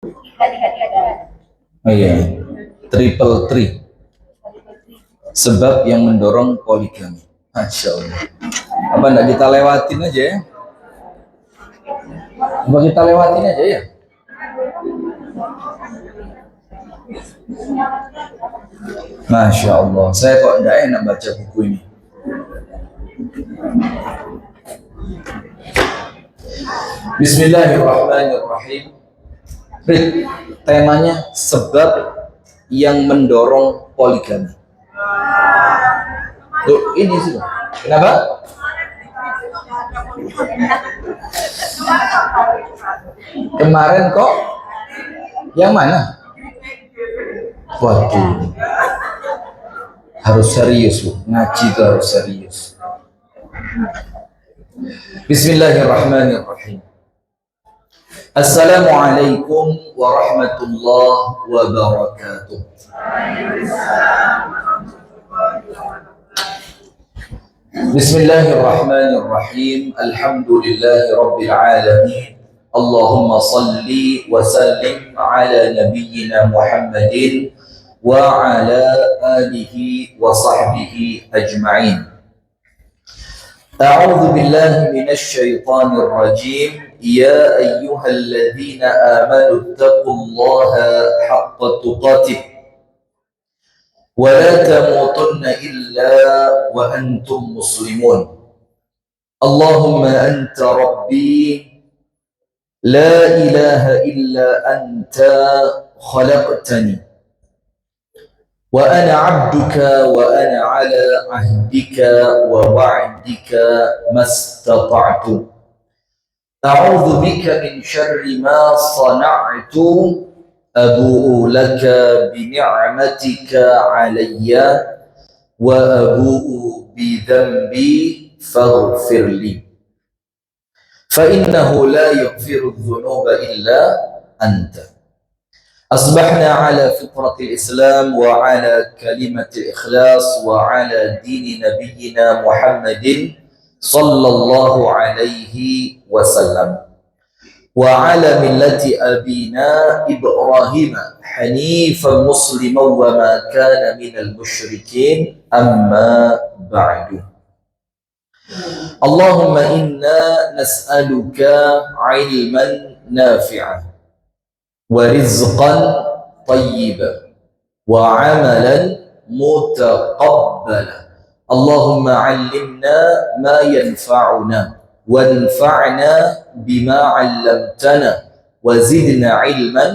Oh iya, triple three. Sebab yang mendorong poligami. Masya Allah. Apa enggak kita lewatin aja ya? Apa kita lewatin aja ya? Masya Allah. Saya kok enggak enak baca buku ini. Bismillahirrahmanirrahim. Temanya sebab yang mendorong poligami. Tuh, ini sih. Kenapa? Kemarin kok yang mana? Waduh. Harus serius, Bu. Ngaji itu harus serius. Bismillahirrahmanirrahim. Assalamualaikum warahmatullahi wabarakatuh. Bismillahirrahmanirrahim. Alhamdulillahi rabbil alamin. Allahumma salli wa sallim ala nabiyyina Muhammadin wa ala alihi wa sahbihi ajma'in. أعوذ بالله من الشيطان الرجيم يا أيها الذين آمنوا اتقوا الله حق تقاته ولا تموتن إلا وأنتم مسلمون اللهم أنت ربي لا إله إلا أنت خلقتني وأنا عبدك وأنا على عهدك ووعدك ما استطعت أعوذ بك من شر ما صنعت أبوء لك بنعمتك علي وأبوء بذنبي فاغفر لي فإنه لا يغفر الذنوب إلا أنت أصبحنا على فطرة الإسلام وعلى كلمة الإخلاص وعلى دين نبينا محمد صلى الله عليه وسلم وعلى ملة أبينا إبراهيم حنيفا مسلما وما كان من المشركين أما بعد اللهم إنا نسألك علما نافعا ورزقا طيبا وعملا متقبلا اللهم علمنا ما ينفعنا وانفعنا بما علمتنا وزدنا علما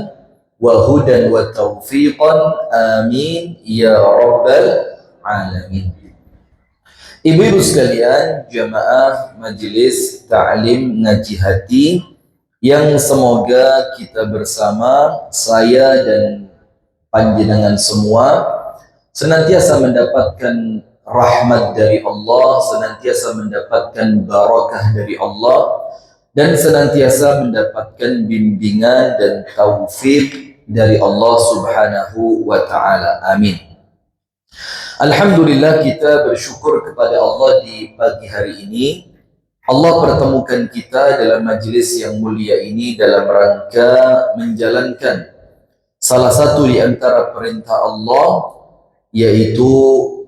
وهدى وتوفيقا آمين يا رب العالمين. Ibu-ibu sekalian, jamaah majelis ta'lim ngaji hati yang semoga kita bersama, saya dan panjenengan semua senantiasa mendapatkan rahmat dari Allah, senantiasa mendapatkan barakah dari Allah, dan senantiasa mendapatkan bimbingan dan taufik dari Allah Subhanahu wa Ta'ala. Amin. Alhamdulillah, kita bersyukur kepada Allah di pagi hari ini. Allah pertemukan kita dalam majelis yang mulia ini dalam rangka menjalankan salah satu di antara perintah Allah, yaitu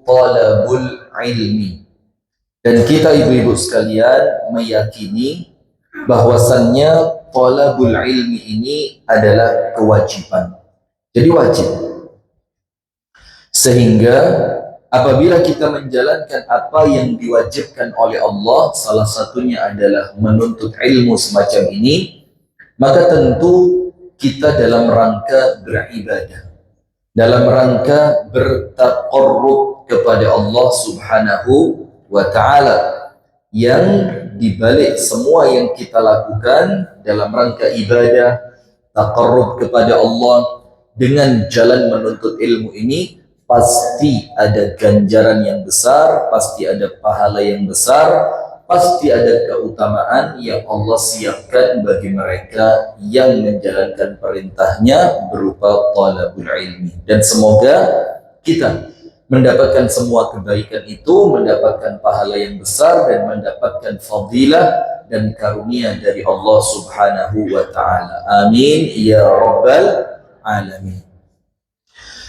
talabul ilmi. Dan kita ibu-ibu sekalian meyakini bahwasannya talabul ilmi ini adalah kewajiban. Jadi wajib. Sehingga apabila kita menjalankan apa yang diwajibkan oleh Allah, salah satunya adalah menuntut ilmu semacam ini, maka tentu kita dalam rangka beribadah, dalam rangka bertaqarrub kepada Allah Subhanahu wa Ta'ala, yang dibalik semua yang kita lakukan dalam rangka ibadah, taqarrub kepada Allah dengan jalan menuntut ilmu ini, pasti ada ganjaran yang besar, pasti ada pahala yang besar, pasti ada keutamaan yang Allah siapkan bagi mereka yang menjalankan perintahnya berupa talabul ilmi. Dan semoga kita mendapatkan semua kebaikan itu, mendapatkan pahala yang besar dan mendapatkan fadilah dan karunia dari Allah Subhanahu wa Ta'ala. Amin ya Rabbal Alamin.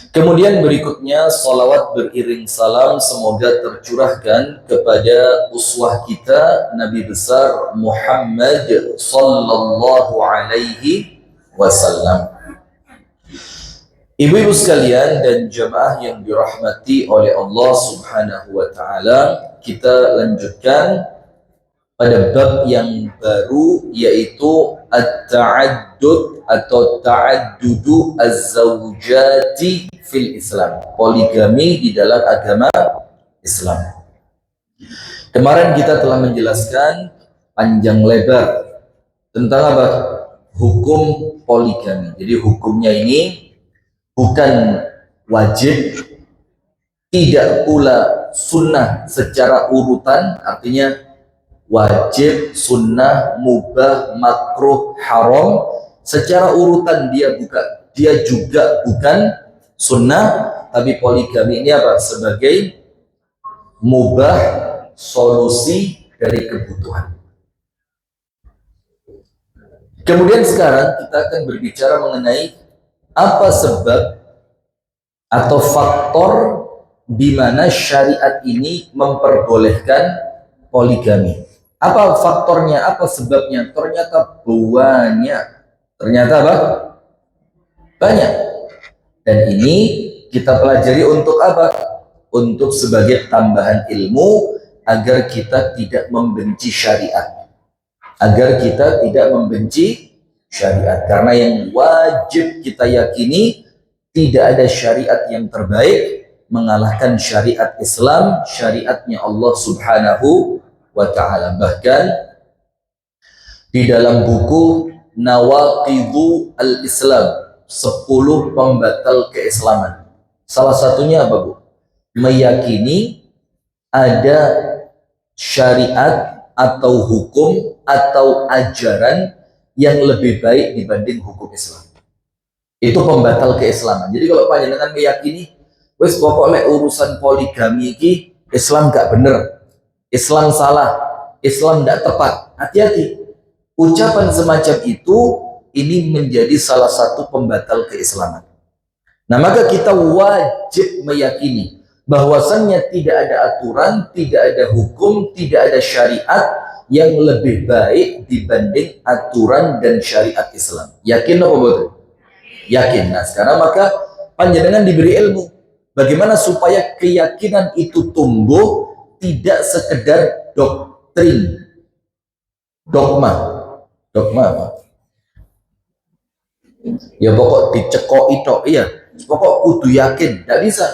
Kemudian berikutnya salawat beriring salam semoga tercurahkan kepada uswah kita Nabi besar Muhammad sallallahu alaihi wasallam. Ibu-ibu sekalian dan jamaah yang dirahmati oleh Allah Subhanahu wa Ta'ala, kita lanjutkan pada bab yang baru, yaitu at-ta'addud atau ta'addudu az-zawjati fil Islam, poligami di dalam agama Islam. Kemarin kita telah menjelaskan panjang lebar tentang apa? Hukum poligami. Jadi hukumnya ini bukan wajib, tidak pula sunnah secara urutan, artinya wajib, sunnah, mubah, makruh, haram secara urutan dia juga bukan sunnah, tapi poligami ini apa? Sebagai mubah, solusi dari kebutuhan. Kemudian sekarang kita akan berbicara mengenai apa sebab atau faktor di mana syariat ini memperbolehkan poligami. Apa faktornya, apa sebabnya? Ternyata banyak. Ternyata apa? Banyak. Dan ini kita pelajari untuk apa? Untuk sebagai tambahan ilmu agar kita tidak membenci syariat. Agar kita tidak membenci syariat. Karena yang wajib kita yakini, tidak ada syariat yang terbaik mengalahkan syariat Islam, syariatnya Allah Subhanahu wa Ta'ala. Bahkan di dalam buku Nawaqidu al-Islam, 10 pembatal keislaman, salah satunya apa, Bu? Meyakini ada syariat atau hukum atau ajaran yang lebih baik dibanding hukum Islam. Itu pembatal keislaman. Jadi kalau panjenengan meyakini wis pokoknya urusan poligami ini Islam gak bener, Islam salah, Islam tidak tepat, hati-hati. Ucapan semacam itu ini menjadi salah satu pembatal keislaman. Nah, maka kita wajib meyakini bahwasannya tidak ada aturan, tidak ada hukum, tidak ada syariat yang lebih baik dibanding aturan dan syariat Islam. Yakin apa betul? Yakin. Nah, sekarang maka panjenengan diberi ilmu bagaimana supaya keyakinan itu tumbuh, tidak sekedar doktrin, dogma apa? Ya pokok dicekok itu, iya. Pokok kudu yakin, tidak bisa.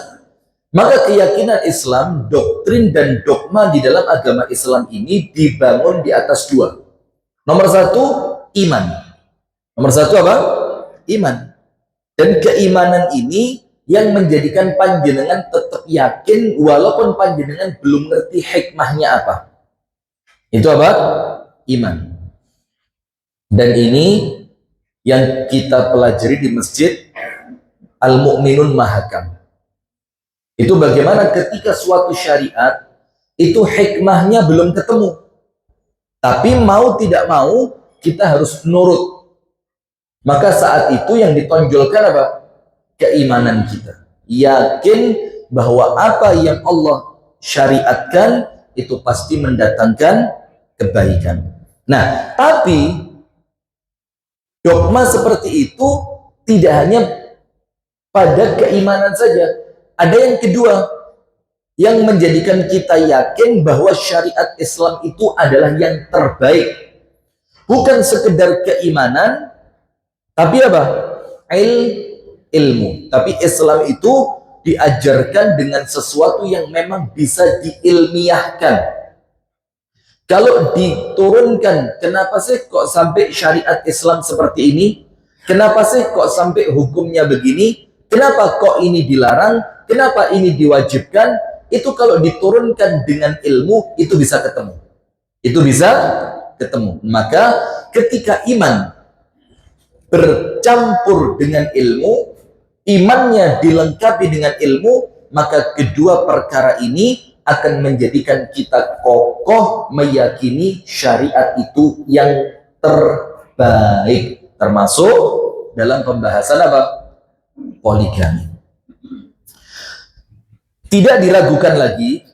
Maka keyakinan Islam, doktrin dan dogma di dalam agama Islam ini dibangun di atas 2. Nomor 1, iman. Nomor 1 apa? Iman. Dan keimanan ini yang menjadikan panjenengan tetap yakin walaupun panjenengan belum ngerti hikmahnya apa. Itu apa? Iman. Dan ini yang kita pelajari di masjid Al-Mu'minun Mahakam. Itu bagaimana ketika suatu syariat itu hikmahnya belum ketemu, tapi mau tidak mau kita harus nurut. Maka saat itu yang ditonjolkan apa? Keimanan kita. Yakin bahwa apa yang Allah syariatkan itu pasti mendatangkan kebaikan. Nah, tapi dogma seperti itu tidak hanya pada keimanan saja. Ada yang kedua yang menjadikan kita yakin bahwa syariat Islam itu adalah yang terbaik. Bukan sekedar keimanan, tapi apa? Ilmu. Tapi Islam itu diajarkan dengan sesuatu yang memang bisa diilmiahkan. Kalau diturunkan, kenapa sih kok sampai syariat Islam seperti ini? Kenapa sih kok sampai hukumnya begini? Kenapa kok ini dilarang? Kenapa ini diwajibkan? Itu kalau diturunkan dengan ilmu, itu bisa ketemu. Itu bisa ketemu. Maka ketika iman bercampur dengan ilmu, imannya dilengkapi dengan ilmu, maka kedua perkara ini akan menjadikan kita kokoh meyakini syariat itu yang terbaik, termasuk dalam pembahasan apa? Poligami. Tidak diragukan lagi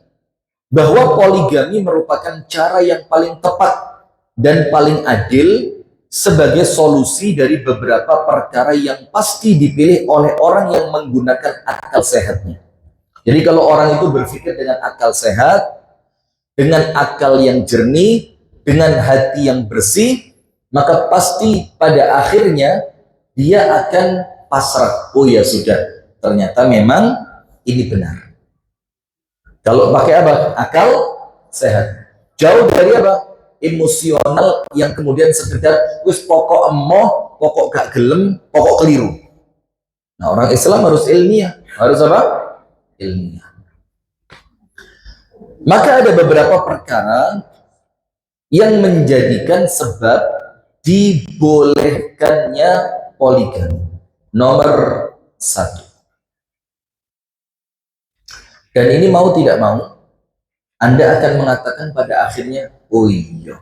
bahwa poligami merupakan cara yang paling tepat dan paling adil sebagai solusi dari beberapa perkara yang pasti dipilih oleh orang yang menggunakan akal sehatnya. Jadi kalau orang itu berpikir dengan akal sehat, dengan akal yang jernih, dengan hati yang bersih, maka pasti pada akhirnya dia akan pasrah. Oh ya sudah, ternyata memang ini benar. Kalau pakai apa? Akal sehat. Jauh dari apa? Emosional yang kemudian sekedar wis pokok emoh, pokok gak gelem, pokok keliru. Nah, orang Islam harus ilmiah. Harus apa? Ilmiah. Maka ada beberapa perkara yang menjadikan sebab dibolehkannya poligami. Nomor 1. Dan ini mau tidak mau, Anda akan mengatakan pada akhirnya, oh iya,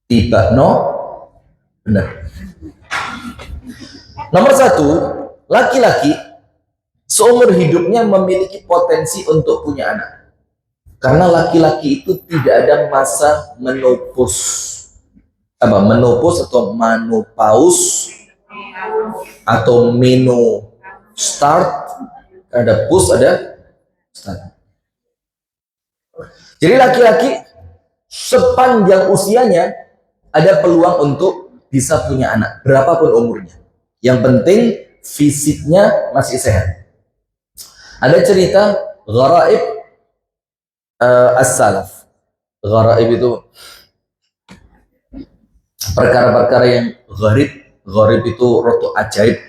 tiba benar. Nomor 1, laki-laki seumur hidupnya memiliki potensi untuk punya anak. Karena laki-laki itu tidak ada masa menopause. Apa? Menopause atau menopause atau start. Ada pus, ada start. Jadi laki-laki sepanjang usianya ada peluang untuk bisa punya anak, berapapun umurnya. Yang penting fisiknya masih sehat. Ada cerita gharaib as-salaf. Gharaib itu perkara-perkara yang gharib itu roto ajaib.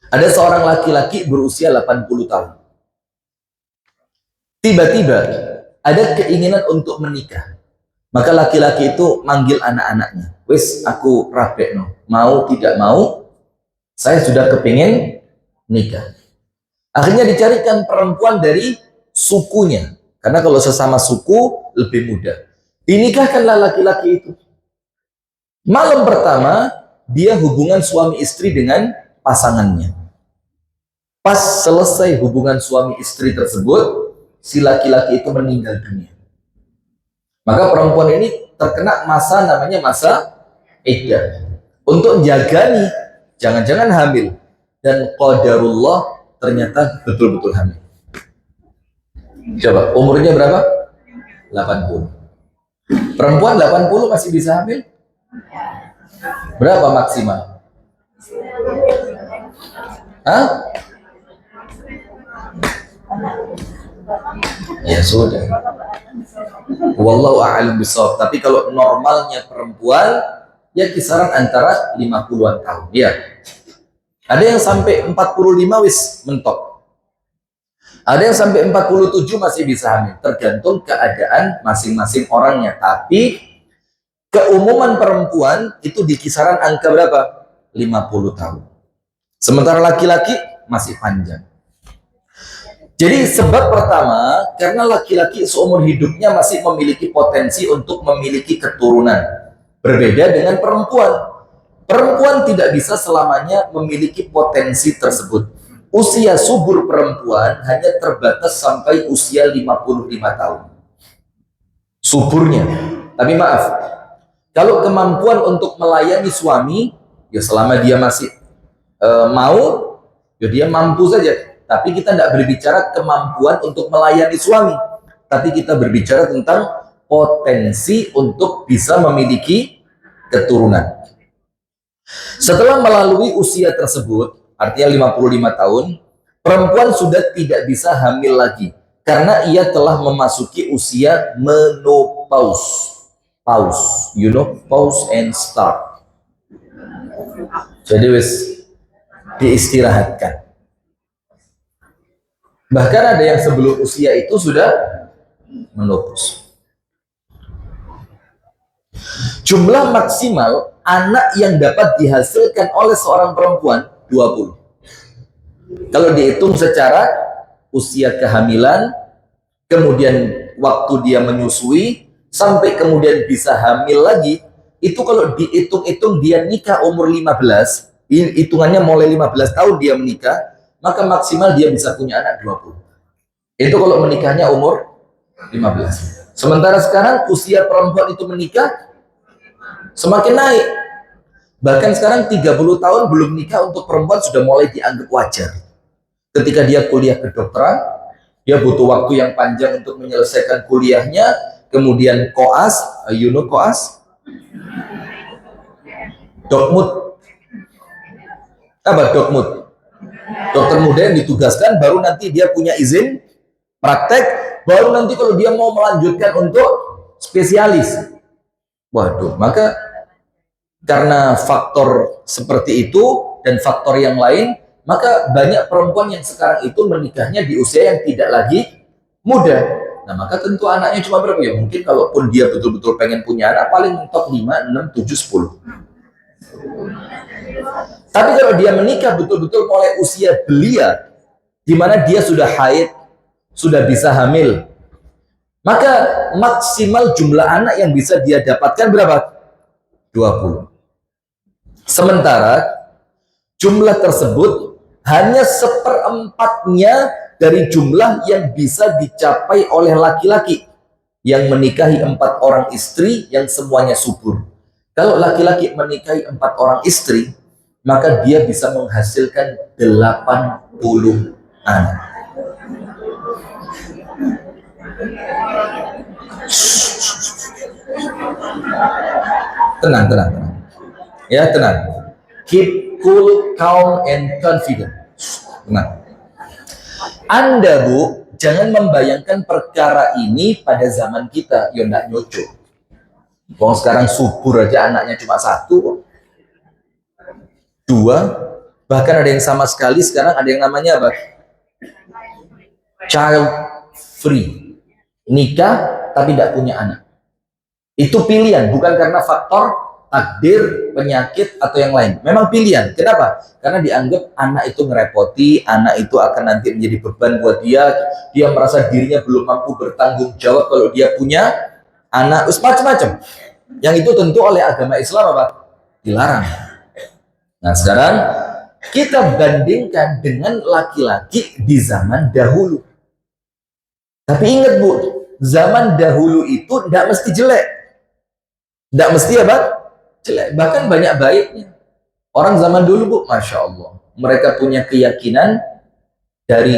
Ada seorang laki-laki berusia 80 tahun. Tiba-tiba ada keinginan untuk menikah. Maka laki-laki itu manggil anak-anaknya. Wis, aku rabekno. Mau tidak mau, saya sudah kepingin nikah. Akhirnya dicarikan perempuan dari sukunya. Karena kalau sesama suku lebih mudah. Dinikahkanlah laki-laki itu. Malam pertama, dia hubungan suami istri dengan pasangannya. Pas selesai hubungan suami istri tersebut, si laki-laki itu meninggal dunia. Maka perempuan ini terkena namanya masa iddah. Untuk jaga nih, jangan-jangan hamil. Dan qadarullah ternyata betul-betul hamil. Coba, umurnya berapa? 80. Perempuan 80 masih bisa hamil? Berapa maksimal? Hah? Ya sudah. Wallahu a'lam bishawab. Tapi kalau normalnya perempuan ya kisaran antara 50-an tahun. Ya. Ada yang sampai 45 wis mentok. Ada yang sampai 47 masih bisa hamil. Tergantung keadaan masing-masing orangnya. Tapi keumuman perempuan itu di kisaran angka berapa? 50 tahun. Sementara laki-laki masih panjang. Jadi sebab pertama, karena laki-laki seumur hidupnya masih memiliki potensi untuk memiliki keturunan. Berbeda dengan perempuan. Perempuan tidak bisa selamanya memiliki potensi tersebut. Usia subur perempuan hanya terbatas sampai usia 55 tahun. Suburnya. Tapi maaf, kalau kemampuan untuk melayani suami, ya selama dia masih mau, ya dia mampu saja. Tapi kita tidak berbicara kemampuan untuk melayani suami. Tapi kita berbicara tentang potensi untuk bisa memiliki keturunan. Setelah melalui usia tersebut, artinya 55 tahun, perempuan sudah tidak bisa hamil lagi. Karena ia telah memasuki usia menopause. Pause. You know, pause and start. Jadi wis diistirahatkan. Bahkan ada yang sebelum usia itu sudah menopause. Jumlah maksimal anak yang dapat dihasilkan oleh seorang perempuan 20. Kalau dihitung secara usia kehamilan, kemudian waktu dia menyusui, sampai kemudian bisa hamil lagi, itu kalau dihitung-hitung dia nikah umur 15, hitungannya mulai 15 tahun dia menikah, maka maksimal dia bisa punya anak 20. Itu kalau menikahnya umur 15. Sementara sekarang usia perempuan itu menikah semakin naik. Bahkan sekarang 30 tahun belum nikah untuk perempuan sudah mulai dianggap wajar. Ketika dia kuliah kedokteran, dia butuh waktu yang panjang untuk menyelesaikan kuliahnya, kemudian koas, koas, dokmut, apa dokmut? Dokter muda yang ditugaskan, baru nanti dia punya izin praktek, baru nanti kalau dia mau melanjutkan untuk spesialis. Waduh, maka karena faktor seperti itu dan faktor yang lain, maka banyak perempuan yang sekarang itu menikahnya di usia yang tidak lagi muda. Nah, maka tentu anaknya cuma berapa ya? Mungkin kalaupun dia betul-betul pengen punya anak, paling mentok 5, 6, 7, 10. Tapi kalau dia menikah betul-betul mulai usia belia, di mana dia sudah haid, sudah bisa hamil, maka maksimal jumlah anak yang bisa dia dapatkan berapa? 20. Sementara jumlah tersebut hanya seperempatnya dari jumlah yang bisa dicapai oleh laki-laki yang menikahi 4 orang istri yang semuanya subur. Kalau laki-laki menikahi 4 orang istri, maka dia bisa menghasilkan 80 anak. Tenang, tenang, tenang. Ya, tenang. Keep cool, calm, and confident. Tenang. Anda, Bu, jangan membayangkan perkara ini pada zaman kita. Ya, enggak nyocok. Kalau sekarang subur aja anaknya cuma 1, 2, bahkan ada yang sama sekali sekarang ada yang namanya apa? Child free. Nikah tapi tidak punya anak. Itu pilihan, bukan karena faktor takdir, penyakit, atau yang lain. Memang pilihan. Kenapa? Karena dianggap anak itu ngerepoti, anak itu akan nanti menjadi beban buat dia. Dia merasa dirinya belum mampu bertanggung jawab kalau dia punya anak, macam-macam. Yang itu tentu oleh agama Islam apa? Dilarang. Nah, sekarang kita bandingkan dengan laki-laki di zaman dahulu. Tapi ingat, Bu, zaman dahulu itu tidak mesti jelek. Tidak mesti apa? Jelek. Bahkan banyak baiknya. Orang zaman dulu, Bu, Masya Allah, mereka punya keyakinan dari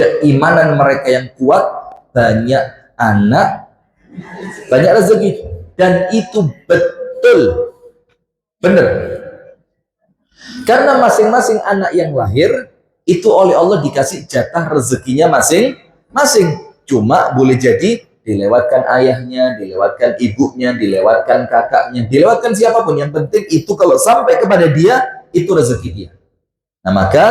keimanan mereka yang kuat, banyak anak, banyak rezeki. Dan itu betul. Benar. Karena masing-masing anak yang lahir, itu oleh Allah dikasih jatah rezekinya masing-masing. Cuma boleh jadi dilewatkan ayahnya, dilewatkan ibunya, dilewatkan kakaknya, dilewatkan siapapun. Yang penting itu kalau sampai kepada dia, itu rezeki dia. Nah, maka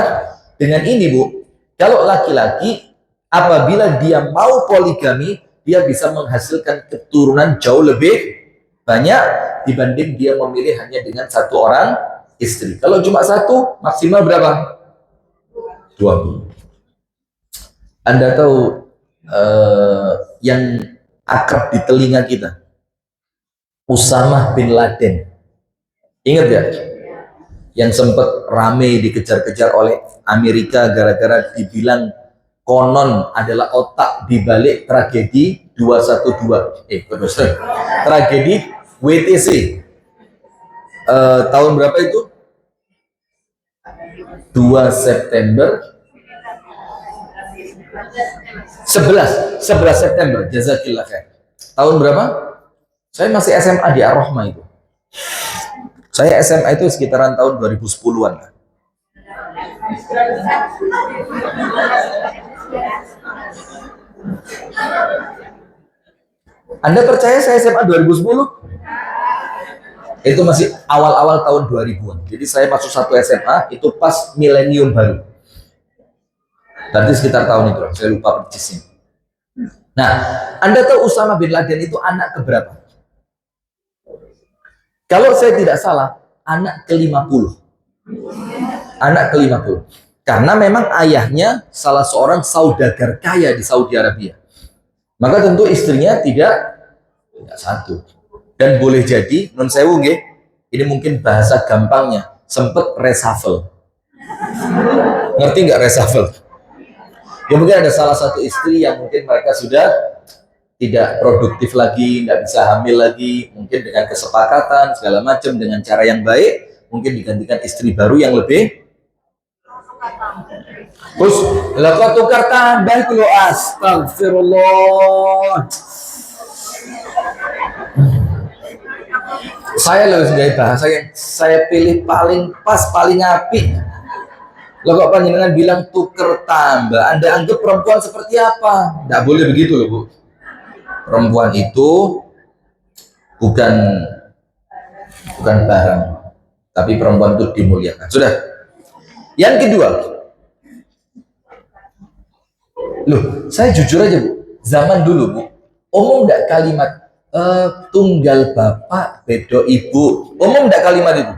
dengan ini, Bu, kalau laki-laki apabila dia mau poligami, dia bisa menghasilkan keturunan jauh lebih banyak dibanding dia memilih hanya dengan 1 orang istri. Kalau cuma 1, maksimal berapa? 20. Anda tahu yang akrab di telinga kita, Usamah bin Laden, ingat ya, yang sempat rame dikejar-kejar oleh Amerika gara-gara dibilang konon adalah otak dibalik tragedi 212, tragedi WTC tahun berapa itu? 2 September 11 September, jazakillah khair. Tahun berapa? Saya masih SMA di Ar-Rahmah itu. Saya SMA itu sekitaran tahun 2010-an. Anda percaya saya SMA 2010? Itu masih awal-awal tahun 2000-an. Jadi saya masuk 1 SMA itu pas milenium baru. Berarti sekitar tahun itu, saya lupa persisnya. Nah, Anda tahu Usamah bin Laden itu anak keberapa? Kalau saya tidak salah, anak ke-50. Anak ke-50. Karena memang ayahnya salah seorang saudagar kaya di Saudi Arabia. maka tentu istrinya tidak satu. Dan boleh jadi, non sewu nggih, ini mungkin bahasa gampangnya, sempet reshuffle. Ngerti nggak reshuffle? Ya mungkin ada salah satu istri yang mungkin mereka sudah tidak produktif lagi, nggak bisa hamil lagi, mungkin dengan kesepakatan segala macam dengan cara yang baik, mungkin digantikan istri baru yang lebih. Terus lah kok tukar tambah itu lo, astagfirullah. Saya loh sebagai bahasa yang saya pilih paling pas, paling apik. Lo kok panjenengan bilang tuker tambah, Anda anggap perempuan seperti apa? Nggak boleh begitu loh Bu. Perempuan itu bukan barang, tapi perempuan itu dimuliakan. Sudah. Yang kedua, loh saya jujur aja Bu, zaman dulu Bu, umum nggak kalimat tunggal bapak bedo ibu, umum nggak kalimat itu?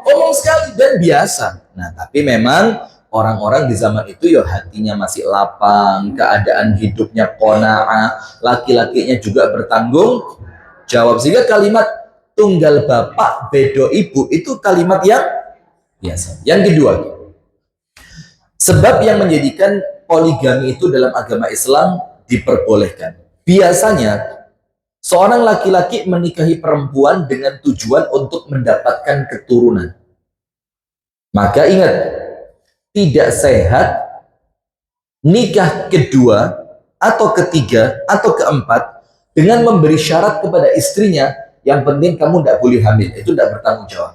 Umum sekali dan biasa. Nah tapi memang orang-orang di zaman itu ya hatinya masih lapang, keadaan hidupnya qanaah, laki-lakinya juga bertanggung jawab, sehingga kalimat tunggal bapak bedo ibu itu kalimat yang biasa. Yang kedua, sebab yang menjadikan poligami itu dalam agama Islam diperbolehkan. Biasanya seorang laki-laki menikahi perempuan dengan tujuan untuk mendapatkan keturunan. Maka ingat, tidak sehat nikah kedua atau ketiga atau keempat dengan memberi syarat kepada istrinya, yang penting kamu tidak boleh hamil. Itu tidak bertanggung jawab.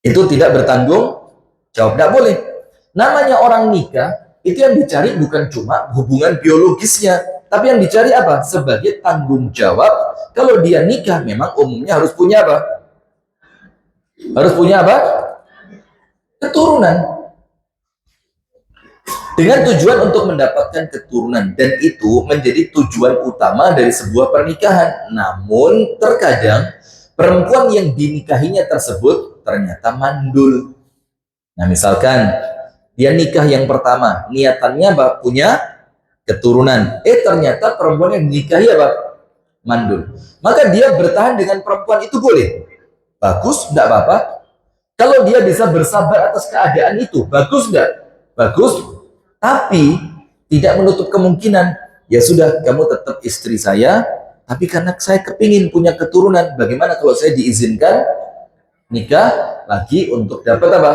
Itu tidak bertanggung jawab, tidak boleh. Namanya orang nikah, itu yang dicari bukan cuma hubungan biologisnya, tapi yang dicari apa? Sebagai tanggung jawab. Kalau dia nikah, memang umumnya harus punya apa? Harus punya apa? Keturunan. Dengan tujuan untuk mendapatkan keturunan, dan itu menjadi tujuan utama dari sebuah pernikahan. Namun terkadang perempuan yang dinikahinya tersebut ternyata mandul. Nah misalkan dia nikah yang pertama, niatannya apa? Punya keturunan. Ternyata perempuan yang dinikahi apa? Mandul. Maka dia bertahan dengan perempuan itu boleh? Bagus, enggak apa-apa. Kalau dia bisa bersabar atas keadaan itu, bagus enggak? Bagus. Tapi tidak menutup kemungkinan, ya sudah kamu tetap istri saya, tapi karena saya kepingin punya keturunan, bagaimana kalau saya diizinkan nikah lagi untuk dapat apa?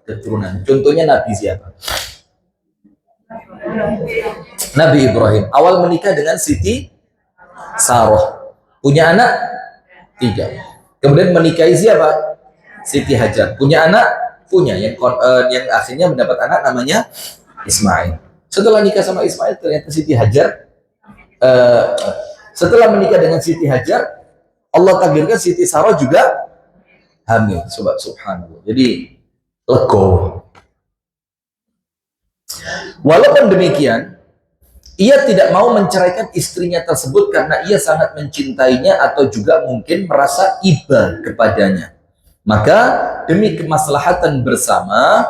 Keturunan. Contohnya Nabi siapa? Nabi Ibrahim. Awal menikah dengan Siti Sarah. Punya anak? 3. Kemudian menikahi siapa? Siti Hajar. Punya anak? Punya. Yang akhirnya mendapat anak namanya Ismail. Setelah nikah sama Ismail, ternyata Siti Hajar, setelah menikah dengan Siti Hajar, Allah takdirkan Siti Sarah juga hamil. Subhanallah. Jadi legowo. Walaupun demikian, ia tidak mau menceraikan istrinya tersebut karena ia sangat mencintainya atau juga mungkin merasa iba kepadanya. Maka demi kemaslahatan bersama,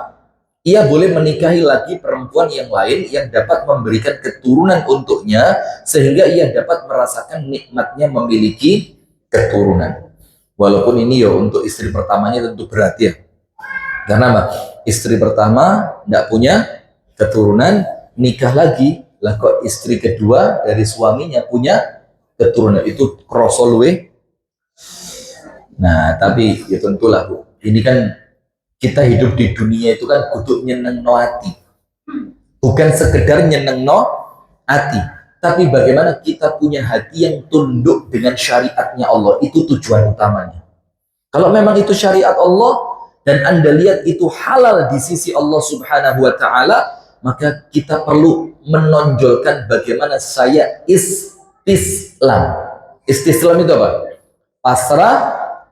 ia boleh menikahi lagi perempuan yang lain yang dapat memberikan keturunan untuknya, sehingga ia dapat merasakan nikmatnya memiliki keturunan. Walaupun ini ya untuk istri pertamanya tentu berat ya. Karena apa? Istri pertama tidak punya keturunan, nikah lagi, lah kok istri kedua dari suaminya punya keturunan, itu krosolwe. Nah tapi ya tentulah Bu, ini kan kita hidup di dunia itu kan kudu nyeneng no hati, bukan sekedar nyeneng no hati, tapi bagaimana kita punya hati yang tunduk dengan syariatnya Allah. Itu tujuan utamanya. Kalau memang itu syariat Allah dan Anda lihat itu halal di sisi Allah Subhanahu wa Ta'ala, maka kita perlu menonjolkan bagaimana saya istislam. Istislam itu apa? Pasrah,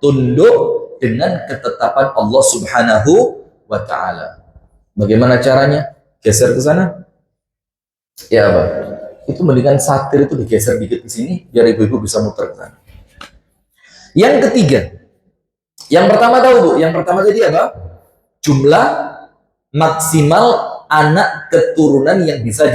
tunduk dengan ketetapan Allah Subhanahu wa Ta'ala. Bagaimana caranya? Geser ke sana. Ya apa? Itu mendingan satir itu digeser dikit ke sini biar ibu-ibu bisa muter ke sana. Yang ketiga, yang pertama tahu Bu, yang pertama tadi apa? Jumlah maksimal anak keturunan yang bisa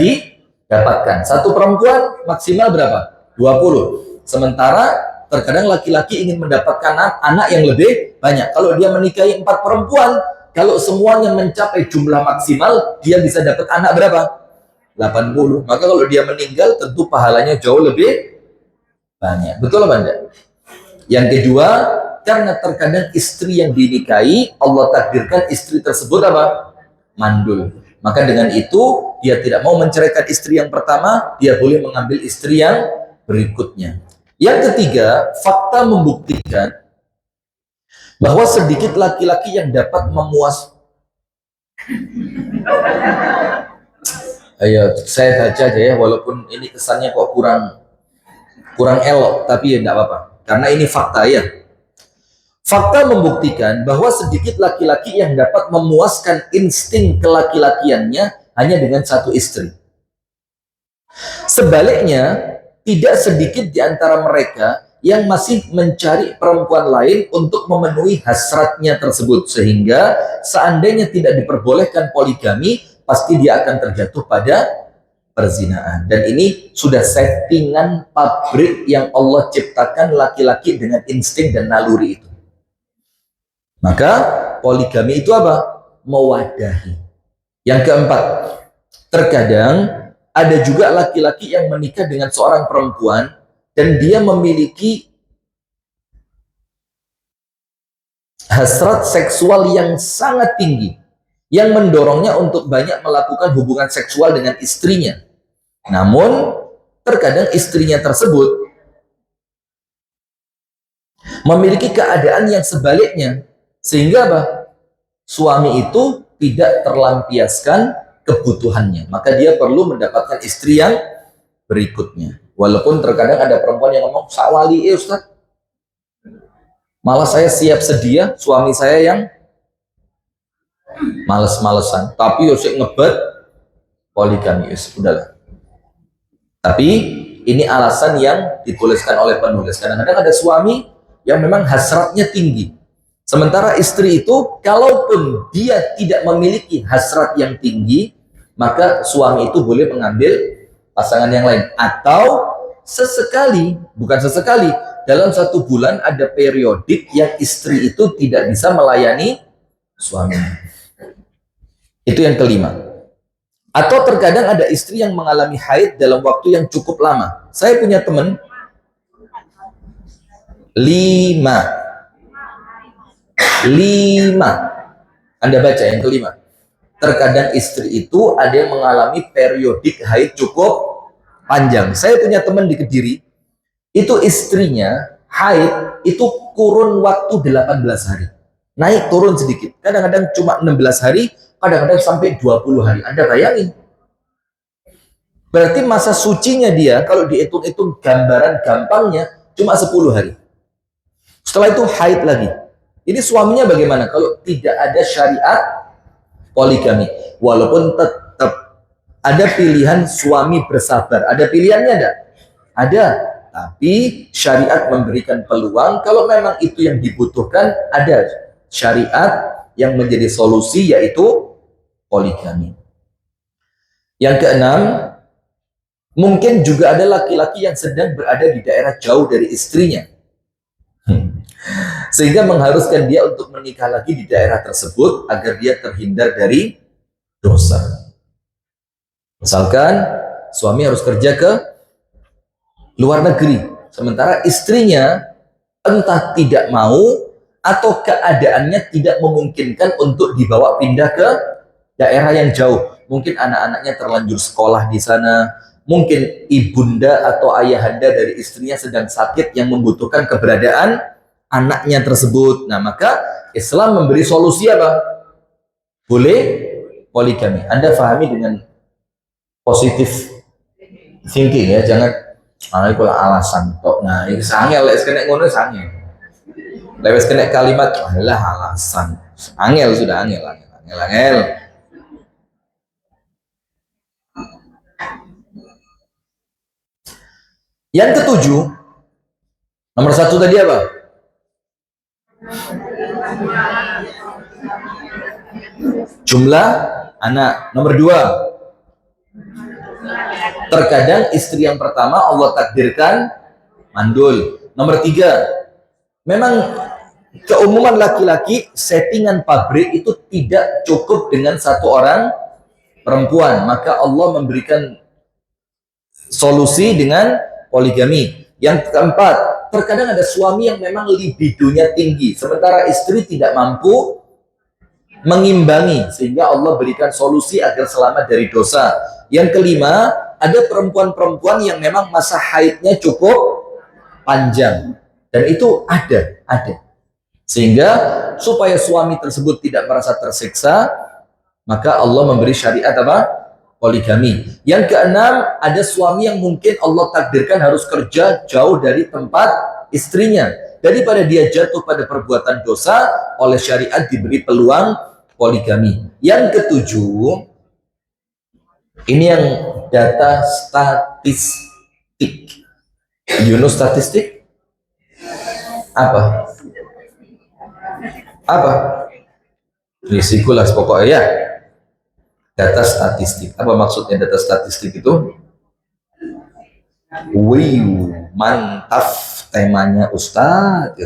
dapatkan. Satu perempuan maksimal berapa? 20. Sementara terkadang laki-laki ingin mendapatkan anak yang lebih banyak. Kalau dia menikahi 4 perempuan, kalau semuanya mencapai jumlah maksimal, dia bisa dapat anak berapa? 80. Maka kalau dia meninggal, tentu pahalanya jauh lebih banyak. Betul apa enggak? Yang kedua, karena terkadang istri yang dinikahi, Allah takdirkan istri tersebut apa? Mandul. Maka dengan itu, dia tidak mau menceraikan istri yang pertama, dia boleh mengambil istri yang berikutnya. Yang ketiga, fakta membuktikan bahwa sedikit laki-laki yang dapat memuas. Ayo, saya baca aja ya, walaupun ini kesannya kok kurang elok, tapi ya tidak apa-apa. Karena ini fakta ya. Fakta membuktikan bahwa sedikit laki-laki yang dapat memuaskan insting kelaki-lakiannya hanya dengan satu istri. Sebaliknya, tidak sedikit di antara mereka yang masih mencari perempuan lain untuk memenuhi hasratnya tersebut. Sehingga seandainya tidak diperbolehkan poligami, pasti dia akan terjatuh pada perzinaan. Dan ini sudah settingan pabrik yang Allah ciptakan laki-laki dengan insting dan naluri itu. Maka poligami itu apa? Mewadahi. Yang keempat, terkadang ada juga laki-laki yang menikah dengan seorang perempuan dan dia memiliki hasrat seksual yang sangat tinggi yang mendorongnya untuk banyak melakukan hubungan seksual dengan istrinya. Namun terkadang istrinya tersebut memiliki keadaan yang sebaliknya, sehingga apa? Suami itu tidak terlampiaskan kebutuhannya, maka dia perlu mendapatkan istri yang berikutnya. Walaupun terkadang ada perempuan yang ngomong, "Sawali Ustaz, malah saya siap sedia, suami saya yang males-malesan, tapi yosek ngebet poligami." Udahlah. Tapi ini alasan yang dituliskan oleh penulis. Kadang-kadang ada suami yang memang hasratnya tinggi, sementara istri itu, kalaupun dia tidak memiliki hasrat yang tinggi, maka suami itu boleh mengambil pasangan yang lain. Atau sesekali, bukan sesekali, dalam 1 bulan ada periodik yang istri itu tidak bisa melayani suaminya. Itu yang kelima. Atau terkadang ada istri yang mengalami haid dalam waktu yang cukup lama. Saya punya teman 5. Anda baca yang kelima. Terkadang istri itu ada yang mengalami periodik haid cukup panjang. Saya punya teman di Kediri, itu istrinya haid itu kurun waktu 18 hari. Naik turun sedikit. Kadang-kadang cuma 16 hari, kadang-kadang sampai 20 hari. Anda bayangin. Berarti masa sucinya dia, kalau dihitung-hitung gambaran gampangnya, cuma 10 hari. Setelah itu haid lagi. Ini suaminya bagaimana kalau tidak ada syariat poligami? Walaupun tetap ada pilihan suami bersabar. Ada pilihannya enggak? Ada. Tapi syariat memberikan peluang kalau memang itu yang dibutuhkan, ada syariat yang menjadi solusi, yaitu poligami. Yang keenam, mungkin juga ada laki-laki yang sedang berada di daerah jauh dari istrinya, sehingga mengharuskan dia untuk menikah lagi di daerah tersebut agar dia terhindar dari dosa. Misalkan suami harus kerja ke luar negeri, sementara istrinya entah tidak mau atau keadaannya tidak memungkinkan untuk dibawa pindah ke daerah yang jauh. Mungkin anak-anaknya terlanjur sekolah di sana, mungkin ibunda atau ayahanda dari istrinya sedang sakit yang membutuhkan keberadaan anaknya tersebut. Nah, maka Islam memberi solusi apa? Boleh poligami. Anda pahami dengan positif thinking ya, jangan itu alasan kok. Nah, ini sangel, lek kena ngono sangel. Lewes kena kalimat, alah alasan. Angel sudah angel. Yang ketujuh, nomor 1 tadi apa? Jumlah anak. Nomor 2, Terkadang istri yang pertama Allah takdirkan mandul. Nomor 3, memang keumuman laki-laki settingan pabrik itu tidak cukup dengan satu orang perempuan, maka Allah memberikan solusi dengan poligami. Yang keempat, terkadang ada suami yang memang libidonya tinggi, sementara istri tidak mampu mengimbangi, sehingga Allah berikan solusi agar selamat dari dosa. Yang kelima, ada perempuan-perempuan yang memang masa haidnya cukup panjang, dan itu ada. Sehingga supaya suami tersebut tidak merasa tersiksa, maka Allah memberi syariat apa? Poligami. Yang keenam, ada suami yang mungkin Allah takdirkan harus kerja jauh dari tempat istrinya. Daripada dia jatuh pada perbuatan dosa, oleh syariat diberi peluang poligami. Yang ketujuh, ini yang data statistik. You know statistik? Apa? Risiko lah pokoknya ya. Data statistik. Apa maksudnya data statistik itu? Wih, mantap temanya Ustadz.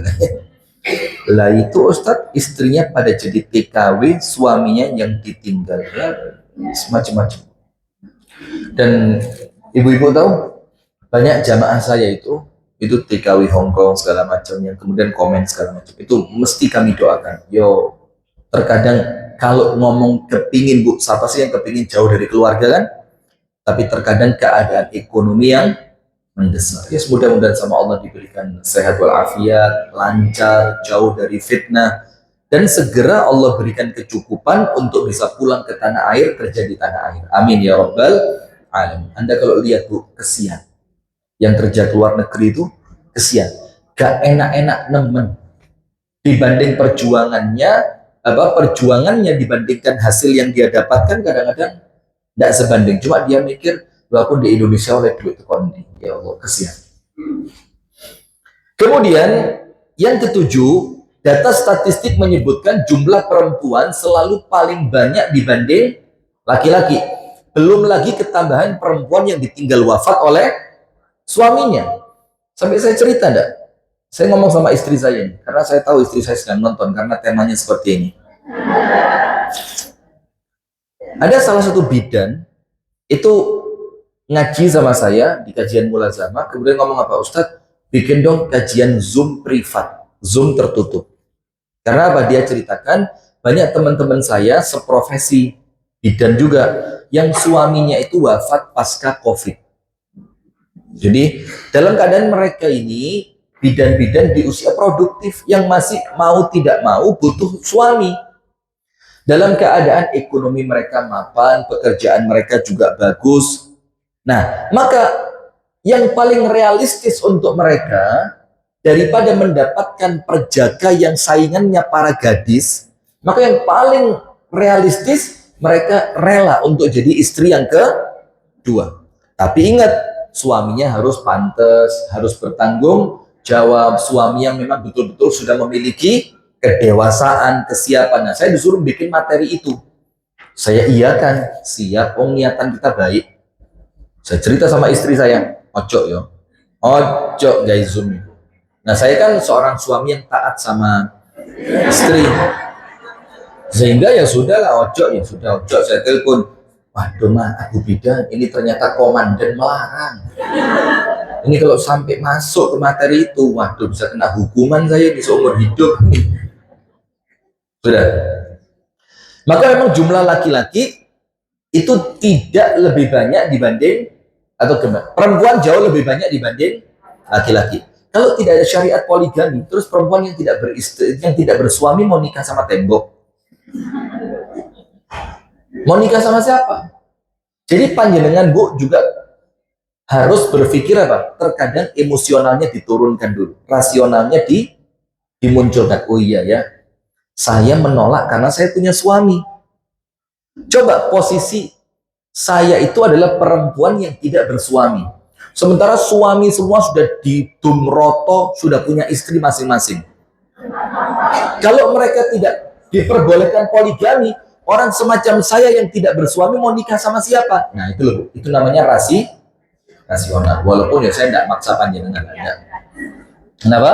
Lah itu Ustadz, istrinya pada jadi TKW, suaminya yang ditinggal. Ya, semacam-macam. Dan ibu-ibu tahu, banyak jamaah saya itu TKW Hongkong segala macam, yang kemudian komen segala macam. Itu mesti kami doakan. Yo, terkadang kalau ngomong kepingin, Bu, siapa sih yang kepingin jauh dari keluarga kan? Tapi terkadang keadaan ekonomi yang mendesak. Ya, mudah-mudahan sama Allah diberikan sehat walafiat, lancar, jauh dari fitnah, dan segera Allah berikan kecukupan untuk bisa pulang ke tanah air, kerja di tanah air. Amin ya Rabbal alamin. Anda kalau lihat, Bu, kesian. Yang kerja keluar negeri itu kesian. Gak enak-enak nemen. Dibanding perjuangannya dibandingkan hasil yang dia dapatkan, kadang-kadang tidak sebanding. Cuma dia mikir, walaupun di Indonesia oleh duit kondi, ya Allah, kesian. Kemudian yang ketujuh, data statistik menyebutkan jumlah perempuan selalu paling banyak dibanding laki-laki. Belum lagi ketambahan perempuan yang ditinggal wafat oleh suaminya. Sampai saya cerita enggak? Saya ngomong sama istri saya ini, karena saya tahu istri saya sedang nonton, karena temanya seperti ini. Ada salah satu bidan, itu ngaji sama saya, di kajian mulazamah, kemudian ngomong apa? Ustadz, bikin dong kajian Zoom privat, Zoom tertutup. Karena apa? Dia ceritakan, banyak teman-teman saya seprofesi bidan juga, yang suaminya itu wafat pasca COVID. Jadi, dalam keadaan mereka ini, bidan-bidan di usia produktif yang masih mau tidak mau butuh suami. Dalam keadaan ekonomi mereka mapan, pekerjaan mereka juga bagus. Nah, maka yang paling realistis untuk mereka, daripada mendapatkan perjaka yang saingannya para gadis, maka yang paling realistis, mereka rela untuk jadi istri yang kedua. Tapi ingat, suaminya harus pantas, harus bertanggung jawab, suami yang memang betul-betul sudah memiliki kedewasaan, kesiapan. Nah, saya disuruh bikin materi itu. Saya iakan, siap, niatan kita baik. Saya cerita sama istri saya, ojo yo, ojo guys Zoom. Nah, saya kan seorang suami yang taat sama istri, sehingga ya sudah lah, ojo ya sudah, ojo. Saya telepon, waduh mah, Abu Bidan, ini ternyata komandan melarang. Ini kalau sampai masuk ke materi itu, waduh, bisa kena hukuman saya di seumur hidup nih. Sudah. Maka memang jumlah laki-laki itu tidak lebih banyak dibanding, atau perempuan jauh lebih banyak dibanding laki-laki. Kalau tidak ada syariat poligami, terus perempuan yang tidak beristri, yang tidak bersuami mau nikah sama tembok. Mau nikah sama siapa? Jadi panjenengan, Bu, juga harus berpikir apa? Terkadang emosionalnya diturunkan dulu, rasionalnya dimunculkan. Oh iya ya, saya menolak karena saya punya suami. Coba posisi saya itu adalah perempuan yang tidak bersuami, sementara suami semua sudah didumroto, sudah punya istri masing-masing. Kalau mereka tidak diperbolehkan poligami, orang semacam saya yang tidak bersuami mau nikah sama siapa? Nah itu loh, itu namanya nasional. Walaupun ya saya tidak maksa panjenengan ada. Kenapa?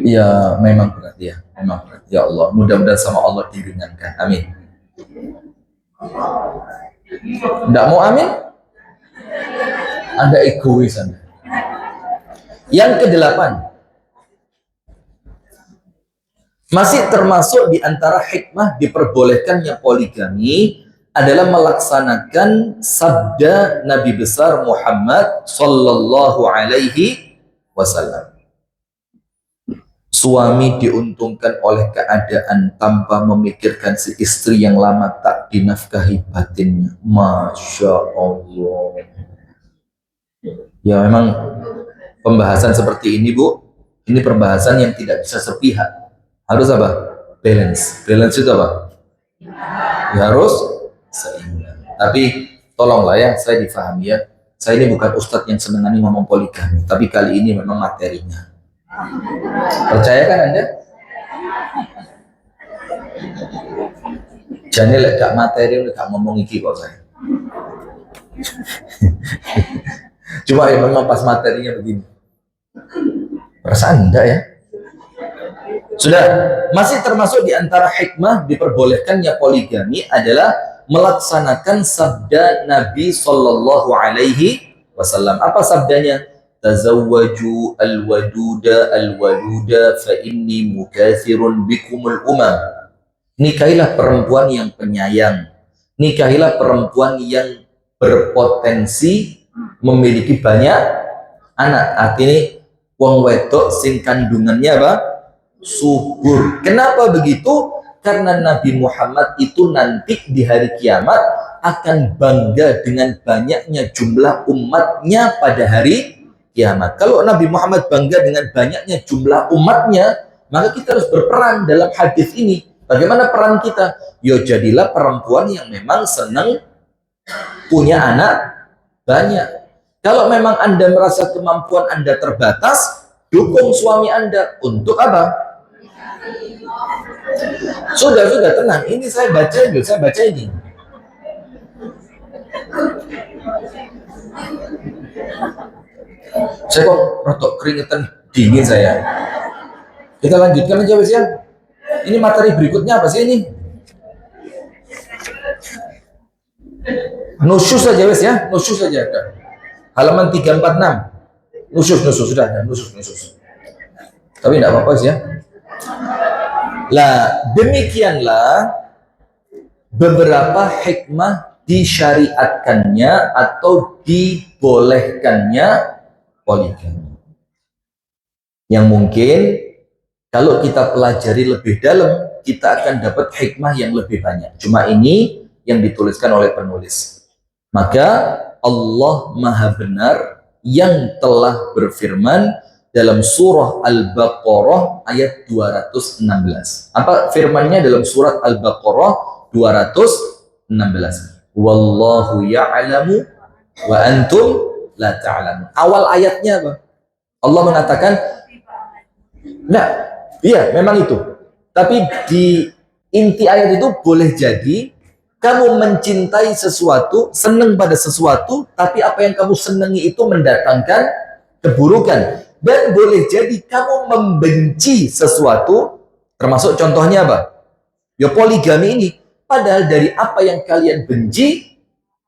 Ya memang berat ya, memang berat. Ya Allah, mudah-mudahan sama Allah diringankan. Amin. Tidak mau amin? Anda egois Anda. Yang kedelapan, masih termasuk di antara hikmah diperbolehkannya poligami adalah melaksanakan sabda Nabi besar Muhammad sallallahu alaihi wasallam. Suami diuntungkan oleh keadaan tanpa memikirkan si istri yang lama tak dinafkahi batinnya. Masya Allah. Ya memang pembahasan seperti ini Bu, ini pembahasan yang tidak bisa sepihak. Harus apa? Balance. Balance itu apa? Ya harus seimbang. Tapi tolonglah ya, saya difahami ya. Saya ini bukan ustadz yang senangani ngomong poligami, tapi kali ini memang materinya. Percaya kan Anda? Jangan gak materi, gak ngomong iki kok saya. Cuma ya memang pas materinya begini. Perasaan enggak ya? Sudah, masih termasuk di antara hikmah diperbolehkannya poligami adalah melaksanakan sabda Nabi Sallallahu Alaihi Wasallam. Apa sabdanya? Tazawwaju al-waduda al-waluda fa inni mukathirun bikumul umam. Nikahilah perempuan yang penyayang. Nikahilah perempuan yang berpotensi memiliki banyak anak. Artinya wong wedok sing kandungannya apa? Subur. Kenapa begitu? Karena Nabi Muhammad itu nanti di hari kiamat akan bangga dengan banyaknya jumlah umatnya pada hari kiamat. Kalau Nabi Muhammad bangga dengan banyaknya jumlah umatnya, maka kita harus berperan dalam hadis ini. Bagaimana peran kita? Yo jadilah perempuan yang memang senang punya anak banyak. Kalau memang Anda merasa kemampuan Anda terbatas, dukung suami Anda untuk apa? Sudah tenang. Ini saya baca ini. Saya kok rotok keringetan dingin saya. Kita lanjutkan aja wes ya. Ini materi berikutnya apa sih ini? Nusyus saja wes ya, nusyus saja. Halaman 346. Nusyus sudah ada, nusyus. Tapi tidak apa-apa sih ya. Lah, demikianlah beberapa hikmah disyariatkannya atau dibolehkannya poligami. Yang mungkin kalau kita pelajari lebih dalam, kita akan dapat hikmah yang lebih banyak. Cuma ini yang dituliskan oleh penulis. Maka Allah Maha Benar yang telah berfirman dalam surah Al-Baqarah ayat 216. Apa firmannya dalam surat Al-Baqarah 216? Wallahu ya'lamu wa antum la ta'lamun. Awal ayatnya apa? Allah mengatakan, nah, iya memang itu. Tapi di inti ayat itu boleh jadi kamu mencintai sesuatu, senang pada sesuatu, tapi apa yang kamu senangi itu mendatangkan keburukan. Dan boleh jadi kamu membenci sesuatu, termasuk contohnya apa? Ya poligami ini. Padahal dari apa yang kalian benci,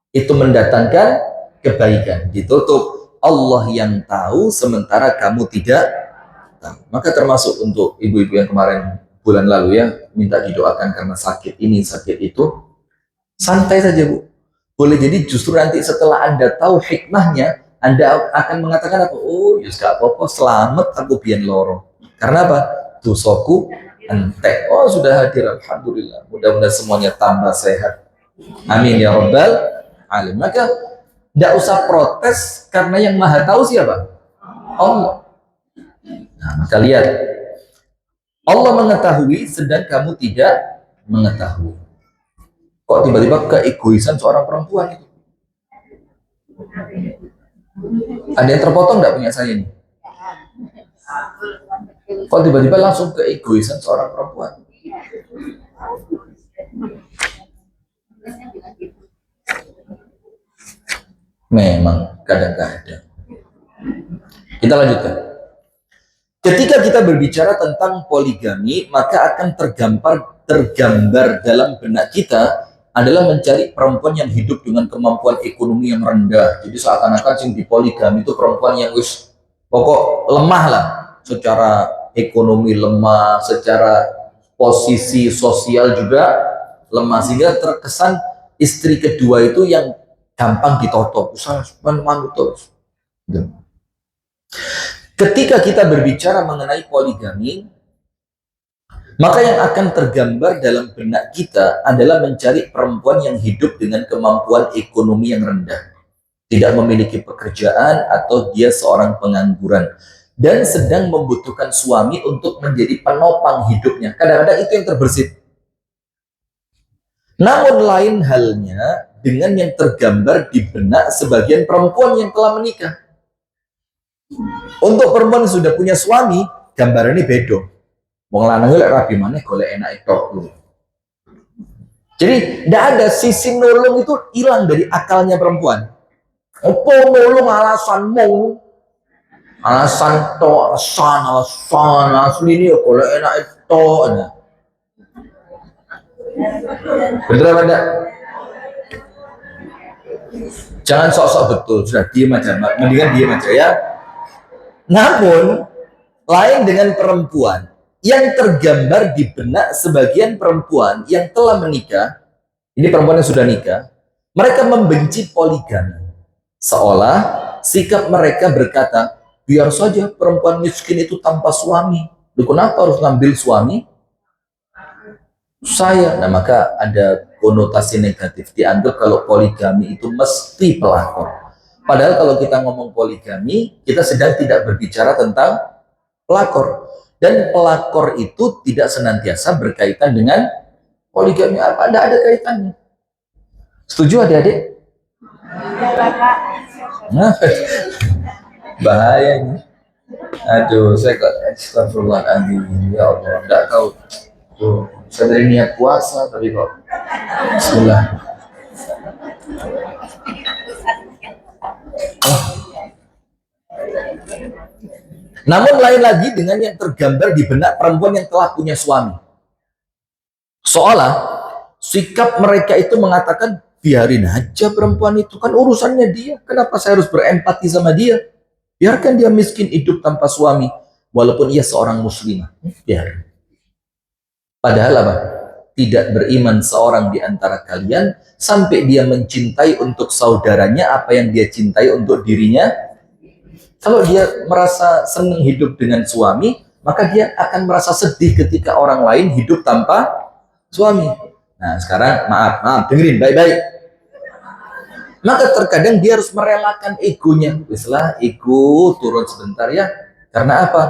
itu mendatangkan kebaikan. Ditutup, Allah yang tahu, sementara kamu tidak tahu. Maka termasuk untuk ibu-ibu yang kemarin bulan lalu ya, minta didoakan karena sakit ini, sakit itu. Santai saja Bu. Boleh jadi justru nanti setelah Anda tahu hikmahnya, Anda akan mengatakan apa? Oh, ya gak apa-apa, selamat aku biyen loro. Karena apa? Dosaku entek. Oh, sudah hadir, alhamdulillah. Mudah-mudahan semuanya tambah sehat. Amin ya rabbal alamin. Maka tidak usah protes karena yang Maha tahu siapa? Allah. Nah, maka lihat. Allah mengetahui sedang kamu tidak mengetahui. Kok tiba-tiba keegoisan seorang perempuan itu? Ada yang terpotong nggak punya saya ini? Kok tiba-tiba langsung keegoisan seorang perempuan? Memang kadang-kadang. Kita lanjutkan. Ketika kita berbicara tentang poligami, maka akan tergambar dalam benak kita adalah mencari perempuan yang hidup dengan kemampuan ekonomi yang rendah. Jadi seakan-akan sing di poligami itu perempuan yang pokok lemah lah, secara ekonomi lemah, secara posisi sosial juga lemah, sehingga terkesan istri kedua itu yang gampang ditotok, terus. Ketika kita berbicara mengenai poligami, maka yang akan tergambar dalam benak kita adalah mencari perempuan yang hidup dengan kemampuan ekonomi yang rendah, tidak memiliki pekerjaan atau dia seorang pengangguran, dan sedang membutuhkan suami untuk menjadi penopang hidupnya. Kadang-kadang itu yang terbersit. Namun lain halnya dengan yang tergambar di benak sebagian perempuan yang telah menikah. Untuk perempuan yang sudah punya suami, gambarannya beda. Wong lanang lek rabi maneh golek enak tok. Jadi tidak ada sisi nolong itu hilang dari akalnya perempuan. Apa nolong alasanmu? Alasan tok, alasan asli ini golek enak tok. Betul apa enggak? Jangan sok-sok betul, sudah diam aja, mendingan diam aja ya. Namun lain dengan perempuan yang tergambar di benak sebagian perempuan yang telah menikah, ini perempuan yang sudah nikah, mereka membenci poligami. Seolah sikap mereka berkata, biar saja perempuan miskin itu tanpa suami. Loh, kenapa harus ngambil suami? Saya. Nah, maka ada konotasi negatif. Dianggap kalau poligami itu mesti pelakor. Padahal kalau kita ngomong poligami, kita sedang tidak berbicara tentang pelakor. Dan pelakor itu tidak senantiasa berkaitan dengan poligami. Apa? Tidak ada kaitannya. Setuju adik-adik? Nah, bahaya ini. Aduh, saya kok astagfirullahaladzim. Ya Allah, tidak tahu. Tuh, saya dari niat puasa, tapi kok bismillah. Oh. Namun lain lagi dengan yang tergambar di benak perempuan yang telah punya suami. Seolah sikap mereka itu mengatakan, biarin aja perempuan itu, kan urusannya dia. Kenapa saya harus berempati sama dia? Biarkan dia miskin hidup tanpa suami, walaupun ia seorang muslimah. Biarin. Padahal apa? Tidak beriman seorang di antara kalian sampai dia mencintai untuk saudaranya apa yang dia cintai untuk dirinya. Kalau dia merasa senang hidup dengan suami, maka dia akan merasa sedih ketika orang lain hidup tanpa suami. Nah, sekarang maaf, dengerin baik-baik. Maka terkadang dia harus merelakan egonya. Bislah, ego turun sebentar ya. Karena apa?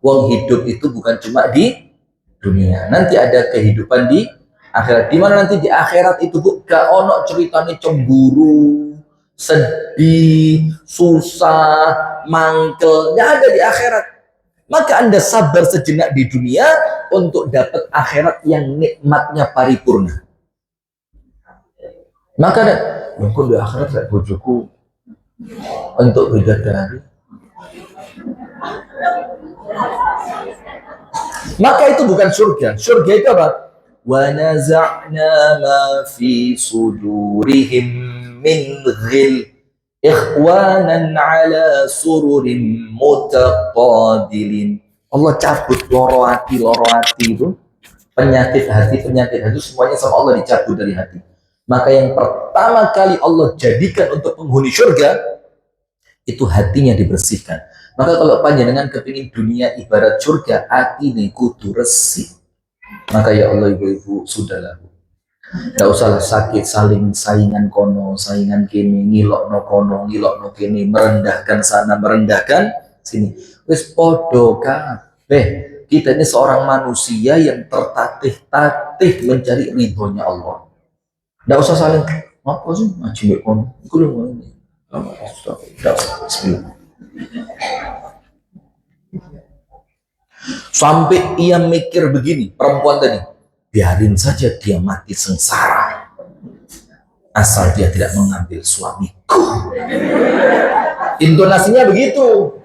Wong hidup itu bukan cuma di dunia. Nanti ada kehidupan di akhirat. Di mana nanti di akhirat itu gak ono ceritanya cemburu, sedih, susah, mangkel, nggak ada di akhirat. Maka Anda sabar sejenak di dunia untuk dapat akhirat yang nikmatnya paripurna. Maka mungkin di akhirat saya bojoku untuk bidadari. Maka itu bukan surga. Surga itu apa? Wa naza'na ma fi sudurihim min ghil ikhwanan ala sururin mutaqabilin. Allah cabut loro hati itu, penyakit hati semuanya sama Allah dicabut dari hati. Maka yang pertama kali Allah jadikan untuk penghuni surga itu hatinya dibersihkan. Maka kalau panjenengan kepingin dunia ibarat surga, hati ini kudu resik. Maka ya Allah ibu-ibu, sudahlah. Gak usahlah sakit saling saingan kono, saingan kini, ngilok no kono, ngilok no kini, merendahkan sana, merendahkan sini. Wis podo kabeh. Kita ini seorang manusia yang tertatih-tatih mencari ridhonya Allah. Gak usah saling, apa sih? Ngaji kono, aku udah mau ini. Bismillah. Sampai ia mikir begini, perempuan tadi, biarin saja dia mati sengsara asal dia tidak mengambil suami. Intonasinya begitu,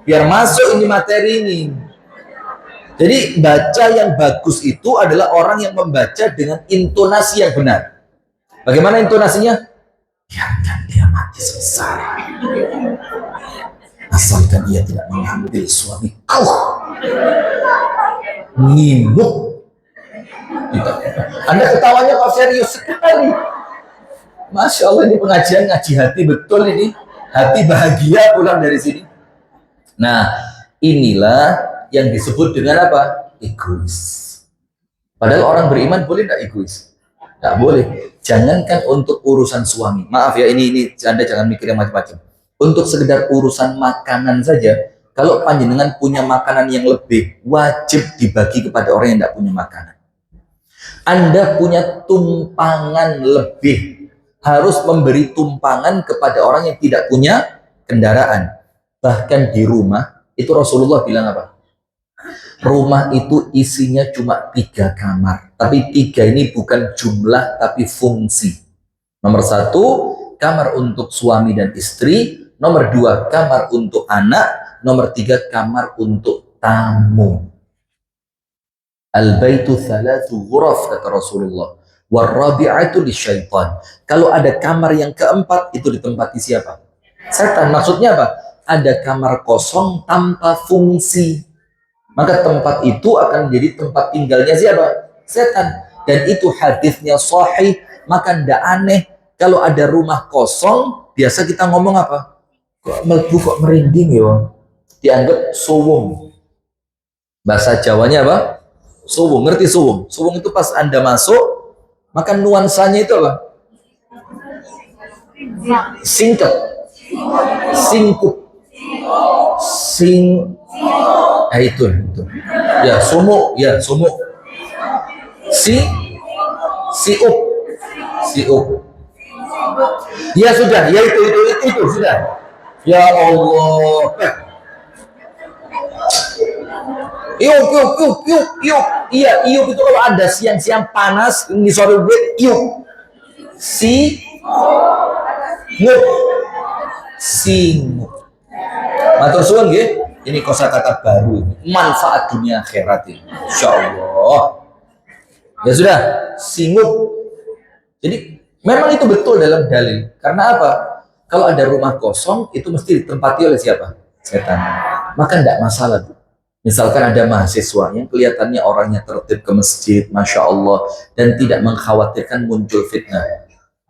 biar masuk ini materi ini. Jadi baca yang bagus itu adalah orang yang membaca dengan intonasi yang benar. Bagaimana intonasinya? Biarkan dia mati sengsara, asalkan ia tidak mengambil suamiku. Ngimuk. Gitu. Anda ketawanya kok serius sekali. Masya Allah, ini pengajian ngaji hati betul ini. Hati bahagia pulang dari sini. Nah, inilah yang disebut dengan apa? Egois. Padahal orang beriman boleh tidak egois? Tidak boleh. Jangankan untuk urusan suami. Maaf ya, ini Anda jangan mikir yang macam-macam. Untuk sekedar urusan makanan saja, kalau panjenengan punya makanan yang lebih, wajib dibagi kepada orang yang tidak punya makanan. Anda punya tumpangan lebih, harus memberi tumpangan kepada orang yang tidak punya kendaraan. Bahkan di rumah, itu Rasulullah bilang apa? Rumah itu isinya cuma 3 kamar. Tapi 3 ini bukan jumlah, tapi fungsi. Nomor 1, kamar untuk suami dan istri. Nomor 2, kamar untuk anak. Nomor 3, kamar untuk tamu. Al-baitu thalathu ghuraf, kata Rasulullah. Warrabi'atu lisyaitan. Kalau ada kamar yang keempat, itu ditempati siapa? Setan. Maksudnya apa? Ada kamar kosong tanpa fungsi. Maka tempat itu akan menjadi tempat tinggalnya siapa? Setan. Dan itu hadisnya sahih. Maka tidak aneh kalau ada rumah kosong, biasa kita ngomong apa? Kok melbu, kok merinding ya? Dianggap suwung. Bahasa Jawanya apa? Suwung. Ngerti suwung? Suwung itu pas Anda masuk, maka nuansanya itu apa? Singkat. Singkup. Itu. Ya, sumuk, siup. Ya sudah, ya itu sudah. Ya Allah. Iup. Iya, iup itu kalau ada siang-siang panas, ini sore iup. Singuk. Matur suwun nggih. Ini kosakata baru, manfaat dunia akhirat ini. Insyaallah. Ya sudah, singgup. Jadi memang itu betul dalam dalil. Karena apa? Kalau ada rumah kosong, itu mesti ditempati oleh siapa? Setan. Maka tidak masalah. Misalkan ada mahasiswa yang kelihatannya orangnya tertib ke masjid, Masya Allah, dan tidak mengkhawatirkan muncul fitnah.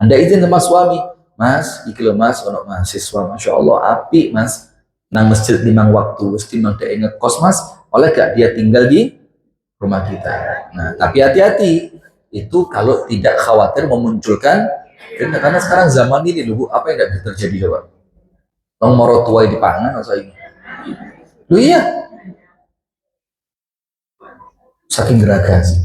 Anda izin sama suami, Mas, iki lho Mas, ono mahasiswa, Masya Allah, api Mas, nang masjid 5 waktu, mesti mang dia ngekos Mas, oleh gak dia tinggal di rumah kita. Nah, tapi hati-hati, itu kalau tidak khawatir memunculkan fitnah. Karena sekarang zaman ini loh, apa yang tidak bisa terjadi coba? Orang moro tuai di pangan atau ini? Loh iya, saking geragasi.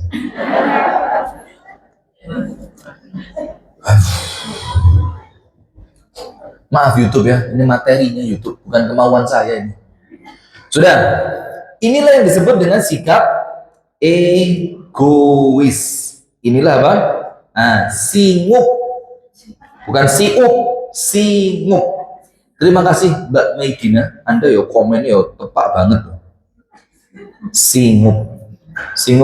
Maaf YouTube ya, ini materinya YouTube, bukan kemauan saya ini. Sudah, inilah yang disebut dengan sikap egois. Inilah apa? Nah, singgup, bukan siup, singgup. Terima kasih Mbak Meidina, Anda yo komen yo tepat banget. Singgup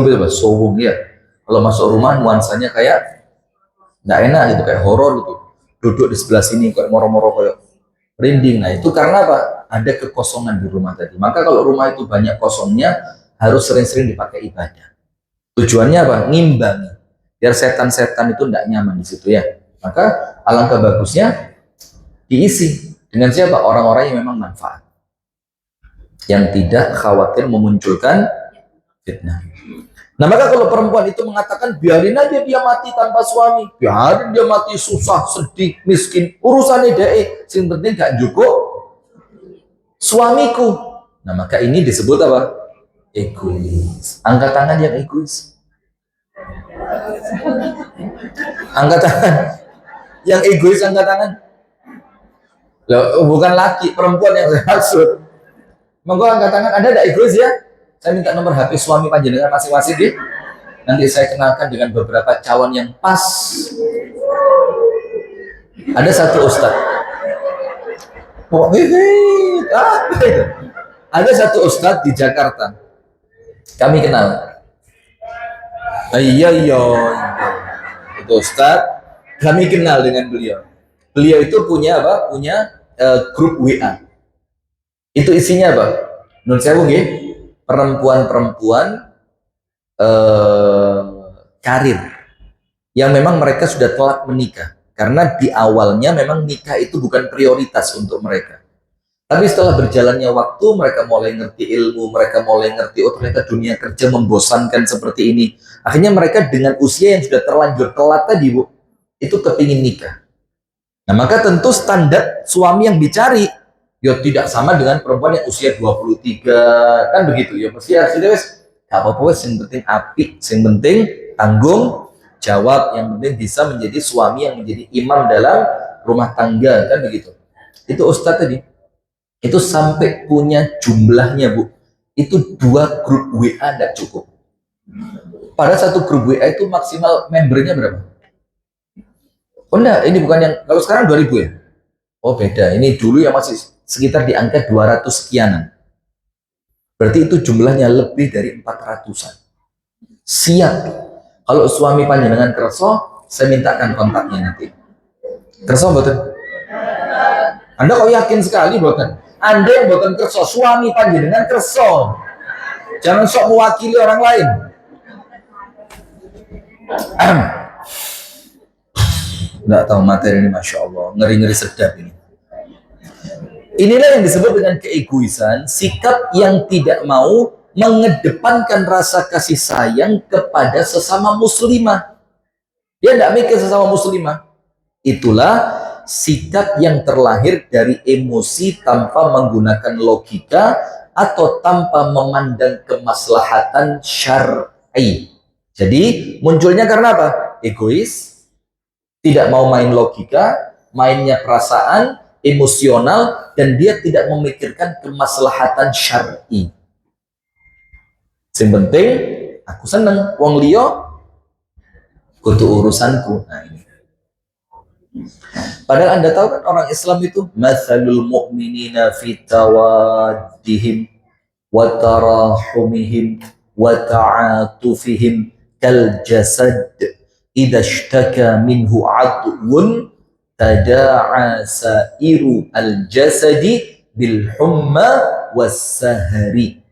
itu apa? Sowung ya. Kalau masuk rumah nuansanya kayak nggak enak gitu, kayak horor gitu. Duduk di sebelah sini kayak moro-moro kayak merinding. Nah itu karena apa? Ada kekosongan di rumah tadi. Maka kalau rumah itu banyak kosongnya, harus sering-sering dipakai ibadah. Tujuannya apa? Ngimbangi. Biar setan-setan itu tidak nyaman di situ ya. Maka alangkah bagusnya diisi dengan siapa? Orang-orang yang memang manfaat, yang tidak khawatir memunculkan fitnah. Nah maka kalau perempuan itu mengatakan biarin aja dia mati tanpa suami, biarin dia mati susah, sedih, miskin, urusannya dia, yang penting gak cukup suamiku. Nah maka ini disebut apa? Egois. Angkat tangan yang egois. Angkat tangan yang egois, angkat tangan. Loh, bukan laki, perempuan yang saya maksud. Monggo angkat tangan. Anda ada egois ya? Saya minta nomor HP suami panjenengan masing-masing deh. Nanti saya kenalkan dengan beberapa cawan yang pas. Ada satu ustadz, Kok apa itu? Ada satu ustadz di Jakarta, kami kenal. Iya, iya, itu ustadz, kami kenal dengan beliau. Beliau itu punya apa? Punya grup WA. Itu isinya apa? Menurut saya mungkin perempuan-perempuan eh, karir yang memang mereka sudah telat menikah. Karena di awalnya memang nikah itu bukan prioritas untuk mereka. Tapi setelah berjalannya waktu, mereka mulai ngerti ilmu, mereka mulai ngerti, oh ternyata dunia kerja membosankan seperti ini. Akhirnya mereka dengan usia yang sudah terlanjur telat tadi, Bu, itu kepingin nikah. Nah, maka tentu standar suami yang dicari, ya tidak sama dengan perempuan yang usia 23, kan begitu. Ya mesti harus wes, gak apa-apa, yang penting apik, yang penting tanggung jawab, yang penting bisa menjadi suami yang menjadi imam dalam rumah tangga, kan begitu. Itu Ustadz tadi. Itu sampai punya jumlahnya, Bu. Itu 2 grup WA tidak cukup. Pada satu grup WA itu maksimal membernya berapa? Oh enggak, ini bukan yang, kalau sekarang 2000 ya? Oh beda, ini dulu yang masih sekitar di angka 200 sekianan. Berarti itu jumlahnya lebih dari 400-an. Siap. Kalau suami panjenengan kerso, saya mintakan kontaknya nanti. Kerso betul? Anda kok yakin sekali betul? Anda yang bukan kerso, suami panjenengan kerso. Jangan sok mewakili orang lain. Nggak tahu materi ini, Masya Allah, ngeri-ngeri sedap ini. Inilah yang disebut dengan keegoisan, sikap yang tidak mau mengedepankan rasa kasih sayang kepada sesama muslimah. Dia tidak mikir sesama muslimah. Itulah sikap yang terlahir dari emosi tanpa menggunakan logika atau tanpa memandang kemaslahatan syar'i. Jadi munculnya karena apa? Egois, tidak mau main logika, mainnya perasaan, emosional, dan dia tidak memikirkan kemaslahatan syar'i. Yang penting aku seneng, wong liya kudu urusanku. Nah ini. Padahal Anda tahu kan orang Islam itu matsalul mu'minina fi tawaddihim wa tarahumihim wa ta'atufihim kal jasad idza ishtaka minhu 'adwun tada'a sa'iru al jasadi bil humma was sahari.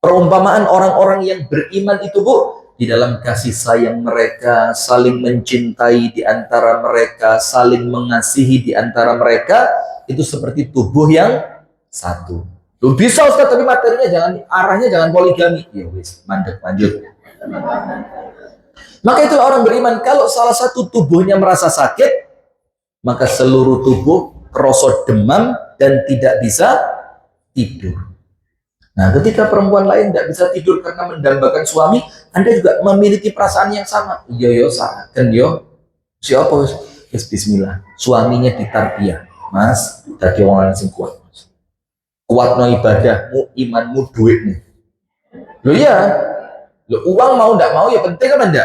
Perumpamaan orang-orang yang beriman itu, Bu, di dalam kasih sayang mereka, saling mencintai di antara mereka, saling mengasihi di antara mereka, itu seperti tubuh yang satu. Lu bisa Ustaz, tapi materinya jangan, arahnya jangan poligami. Ya wis, mandek, lanjut. Maka itu orang beriman, kalau salah satu tubuhnya merasa sakit, maka seluruh tubuh kerosot demam dan tidak bisa tidur. Nah, ketika perempuan lain tidak bisa tidur karena mendambakan suami, Anda juga memiliki perasaan yang sama. Iya, kan yo. Siapa? Yes, bismillah. Suaminya ditarbiyah. Mas, tadi orang lain kuat. Kuat no ibadahmu, imanmu, duitmu. Loh ya, loh uang mau tidak mau ya penting kan Anda.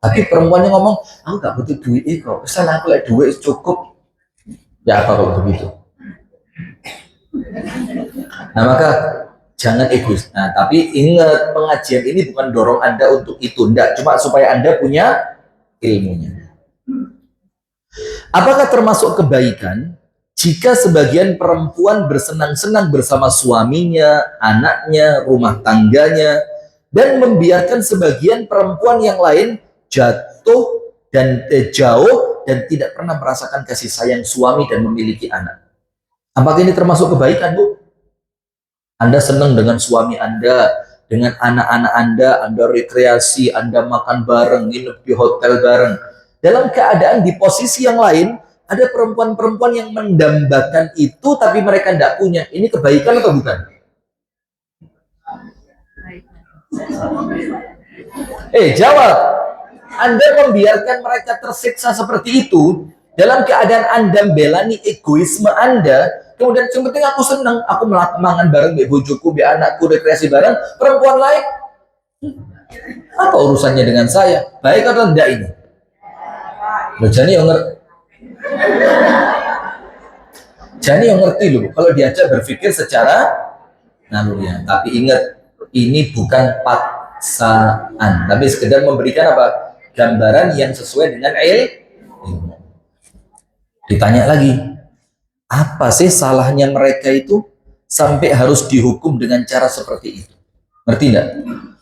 Tapi perempuannya ngomong, aku gak butuh duit kok. Pesan aku lah duit cukup. Ya apa kalau begitu? Nah maka jangan egois. Nah tapi ingat, pengajian ini bukan dorong Anda untuk itu, enggak, cuma supaya Anda punya ilmunya. Apakah termasuk kebaikan jika sebagian perempuan bersenang-senang bersama suaminya, anaknya, rumah tangganya, dan membiarkan sebagian perempuan yang lain jatuh dan jauh dan tidak pernah merasakan kasih sayang suami dan memiliki anak? Apakah ini termasuk kebaikan, Bu? Anda senang dengan suami Anda, dengan anak-anak Anda rekreasi, Anda makan bareng, nginep di hotel bareng. Dalam keadaan di posisi yang lain, ada perempuan-perempuan yang mendambakan itu, tapi mereka tidak punya. Ini kebaikan atau bukan? Jawab. Anda membiarkan mereka tersiksa seperti itu, dalam keadaan Anda belani egoisme Anda, kemudian yang penting aku senang, aku mangan bareng mbak bojoku, mbak anakku, rekreasi bareng, perempuan lain apa urusannya dengan saya? Baik atau tidak ini? Loh, jadi yang Jadi yang ngerti loh, kalau diajak berpikir secara naluriah. Tapi ingat, ini bukan paksaan, tapi sekedar memberikan apa? Gambaran yang sesuai dengan ilmu. Ditanya lagi, apa sih salahnya mereka itu sampai harus dihukum dengan cara seperti itu? Ngerti nggak?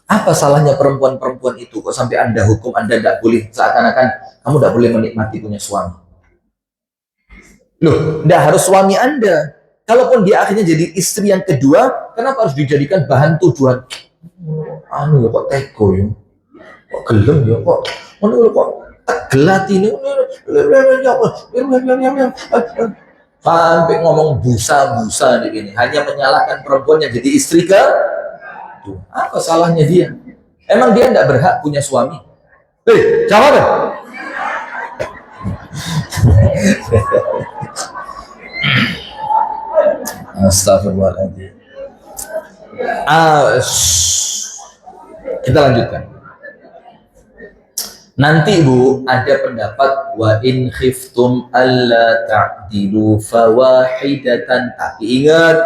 Apa salahnya perempuan-perempuan itu kok sampai Anda hukum Anda tidak boleh, seakan-akan kamu tidak boleh menikmati punya suami? Loh, tidak harus suami Anda. Kalaupun dia akhirnya jadi istri yang kedua, kenapa harus dijadikan bahan tuduhan? Anu ya kok teko ya, kok gelem ya, kok kok tegelat ini, sampai ngomong busa-busa di sini, hanya menyalahkan perempuan yang jadi istri ke tuh. Apa salahnya dia? Emang dia tidak berhak punya suami? Jawab deh. Astagfirullahaladzim. Kita lanjutkan. Nanti Bu, ada pendapat wa in khiftum alla ta'dilu fawahidatan. Tapi ingat,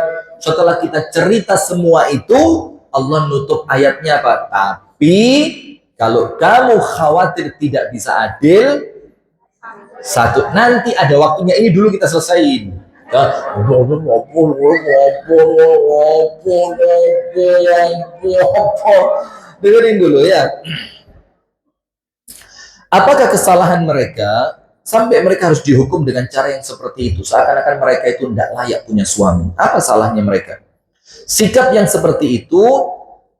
setelah kita cerita semua itu, Allah nutup ayatnya apa? Tapi kalau kamu khawatir tidak bisa adil, satu, nanti ada waktunya, ini dulu kita selesaiin. Dengerin dulu ya. Apakah kesalahan mereka sampai mereka harus dihukum dengan cara yang seperti itu, seakan-akan mereka itu tidak layak punya suami? Apa salahnya mereka? Sikap yang seperti itu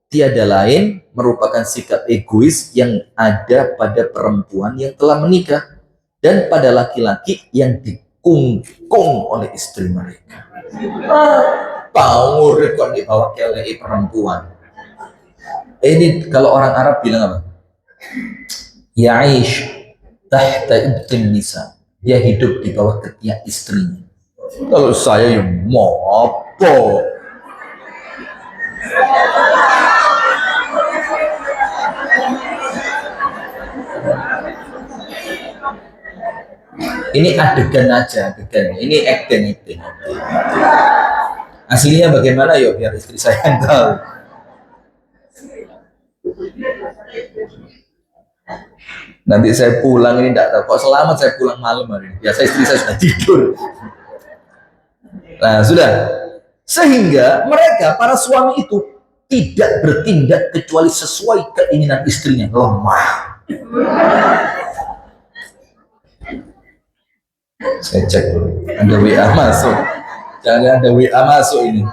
tiada lain merupakan sikap egois yang ada pada perempuan yang telah menikah dan pada laki-laki yang dikungkung oleh istri mereka. Tahu rekod dibawa ke perempuan. Ini kalau orang Arab bilang apa? Ya'ish tahta ibtin nisa. Dia hidup di bawah ketiak istrinya. Kalau saya yang mau apa? Ini adegan aja, adegan. Ini acting. Aslinya bagaimana yuk biar istri saya tahu. Nanti saya pulang ini tidak tahu. Kok selamat saya pulang malam hari ini. Biasa istri saya sudah tidur. Nah sudah. Sehingga mereka, para suami itu tidak bertindak kecuali sesuai keinginan istrinya. Lemah. Saya cek dulu. Ada WA masuk. Jangan ada WA masuk ini.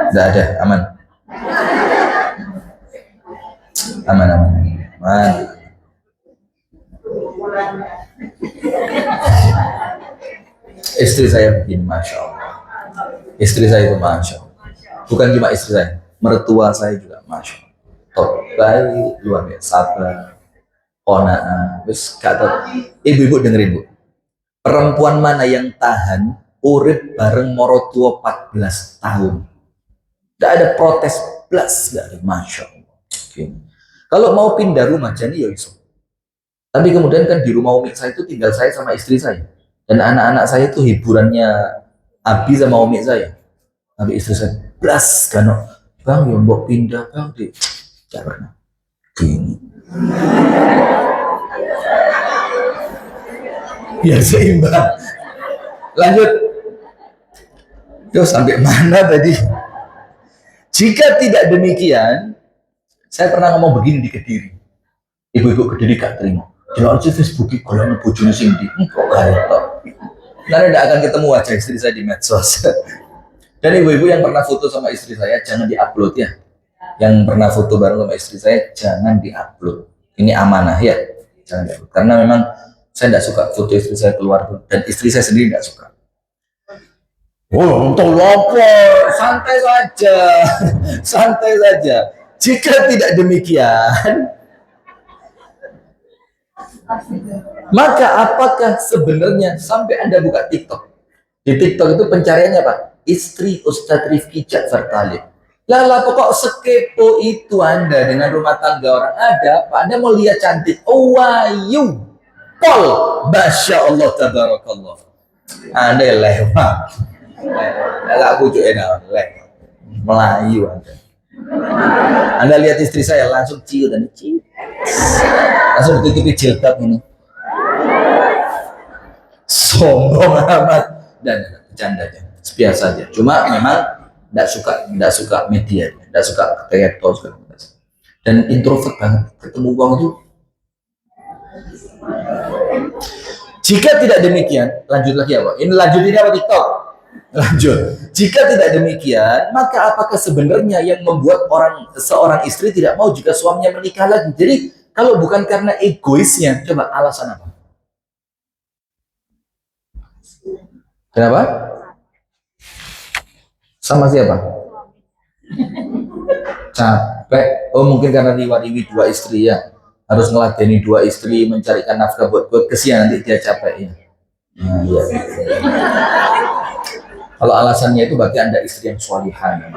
Tidak ada, aman. Aman. Istri saya begini, Masya Allah. Istri saya itu Masya Allah. Bukan cuma istri saya, mertua saya juga Masya Allah. Top, baik, luar biasa, sabar, kona'ah. Terus kata, ibu-ibu dengerin Bu. Perempuan mana yang tahan urip bareng morotua 14 tahun? Tidak ada protes plus, tidak ada. Masya Allah. Okay. Kalau mau pindah rumah jadi ya iso. Tapi kemudian kan di rumah umi saya itu tinggal saya sama istri saya. Dan anak-anak saya itu hiburannya Abi sama umi saya. Tapi istri saya plus kan, bang ya mau pindah bang deh. Tidak pernah. Gini. Ya seimbang. Lanjut. Terus sampai mana tadi? Jika tidak demikian, saya pernah ngomong begini di Kediri. Ibu-ibu Kediri gak terima. Jangan aja Facebook kalau ada bojone sing di. Kok gak tau. Karena tidak akan ketemu wajah istri saya di medsos. Dan ibu-ibu yang pernah foto sama istri saya jangan diupload ya. Yang pernah foto bareng sama istri saya jangan diupload. Ini amanah ya. Jangan diupload. Karena memang saya tidak suka foto istri saya keluar dan istri saya sendiri tidak suka. Oh, untuk apa? Santai saja, santai saja. Jika tidak demikian, maka apakah sebenarnya sampai Anda buka TikTok? Di TikTok itu pencariannya apa? Istri Ustadz Rifki Ja'far Talib. Lah pokok sekepo itu Anda dengan rumah tangga orang ada, Pak Anda mau lihat cantik, oh wayu, pol, masya Allah, tabarakallah. Anda lewat, nggak bujuk enak, lewat, Melayu Anda. Anda lihat istri saya langsung ciut dan ciut, langsung ditutupi jilbab ini, sombong amat dan bercanda aja, biasa aja. Cuma memang tidak suka media, tidak suka kreator, dan introvert banget. Ketemu uang itu. Jika tidak demikian, lanjut lagi apa? Ini lanjut ini apa TikTok? Lanjut. Jika tidak demikian, maka apakah sebenarnya yang membuat seorang istri tidak mau jika suaminya menikah lagi? Jadi kalau bukan karena egoisnya, coba alasan apa? Kenapa? Sama siapa? Capek. Oh mungkin karena riwa-riwi dua istri ya. Harus ngeladeni dua istri, mencarikan nafkah buat kesian, nanti dia capek ya. Nah, iya. Kalau alasannya itu berarti Anda istri yang swalihan.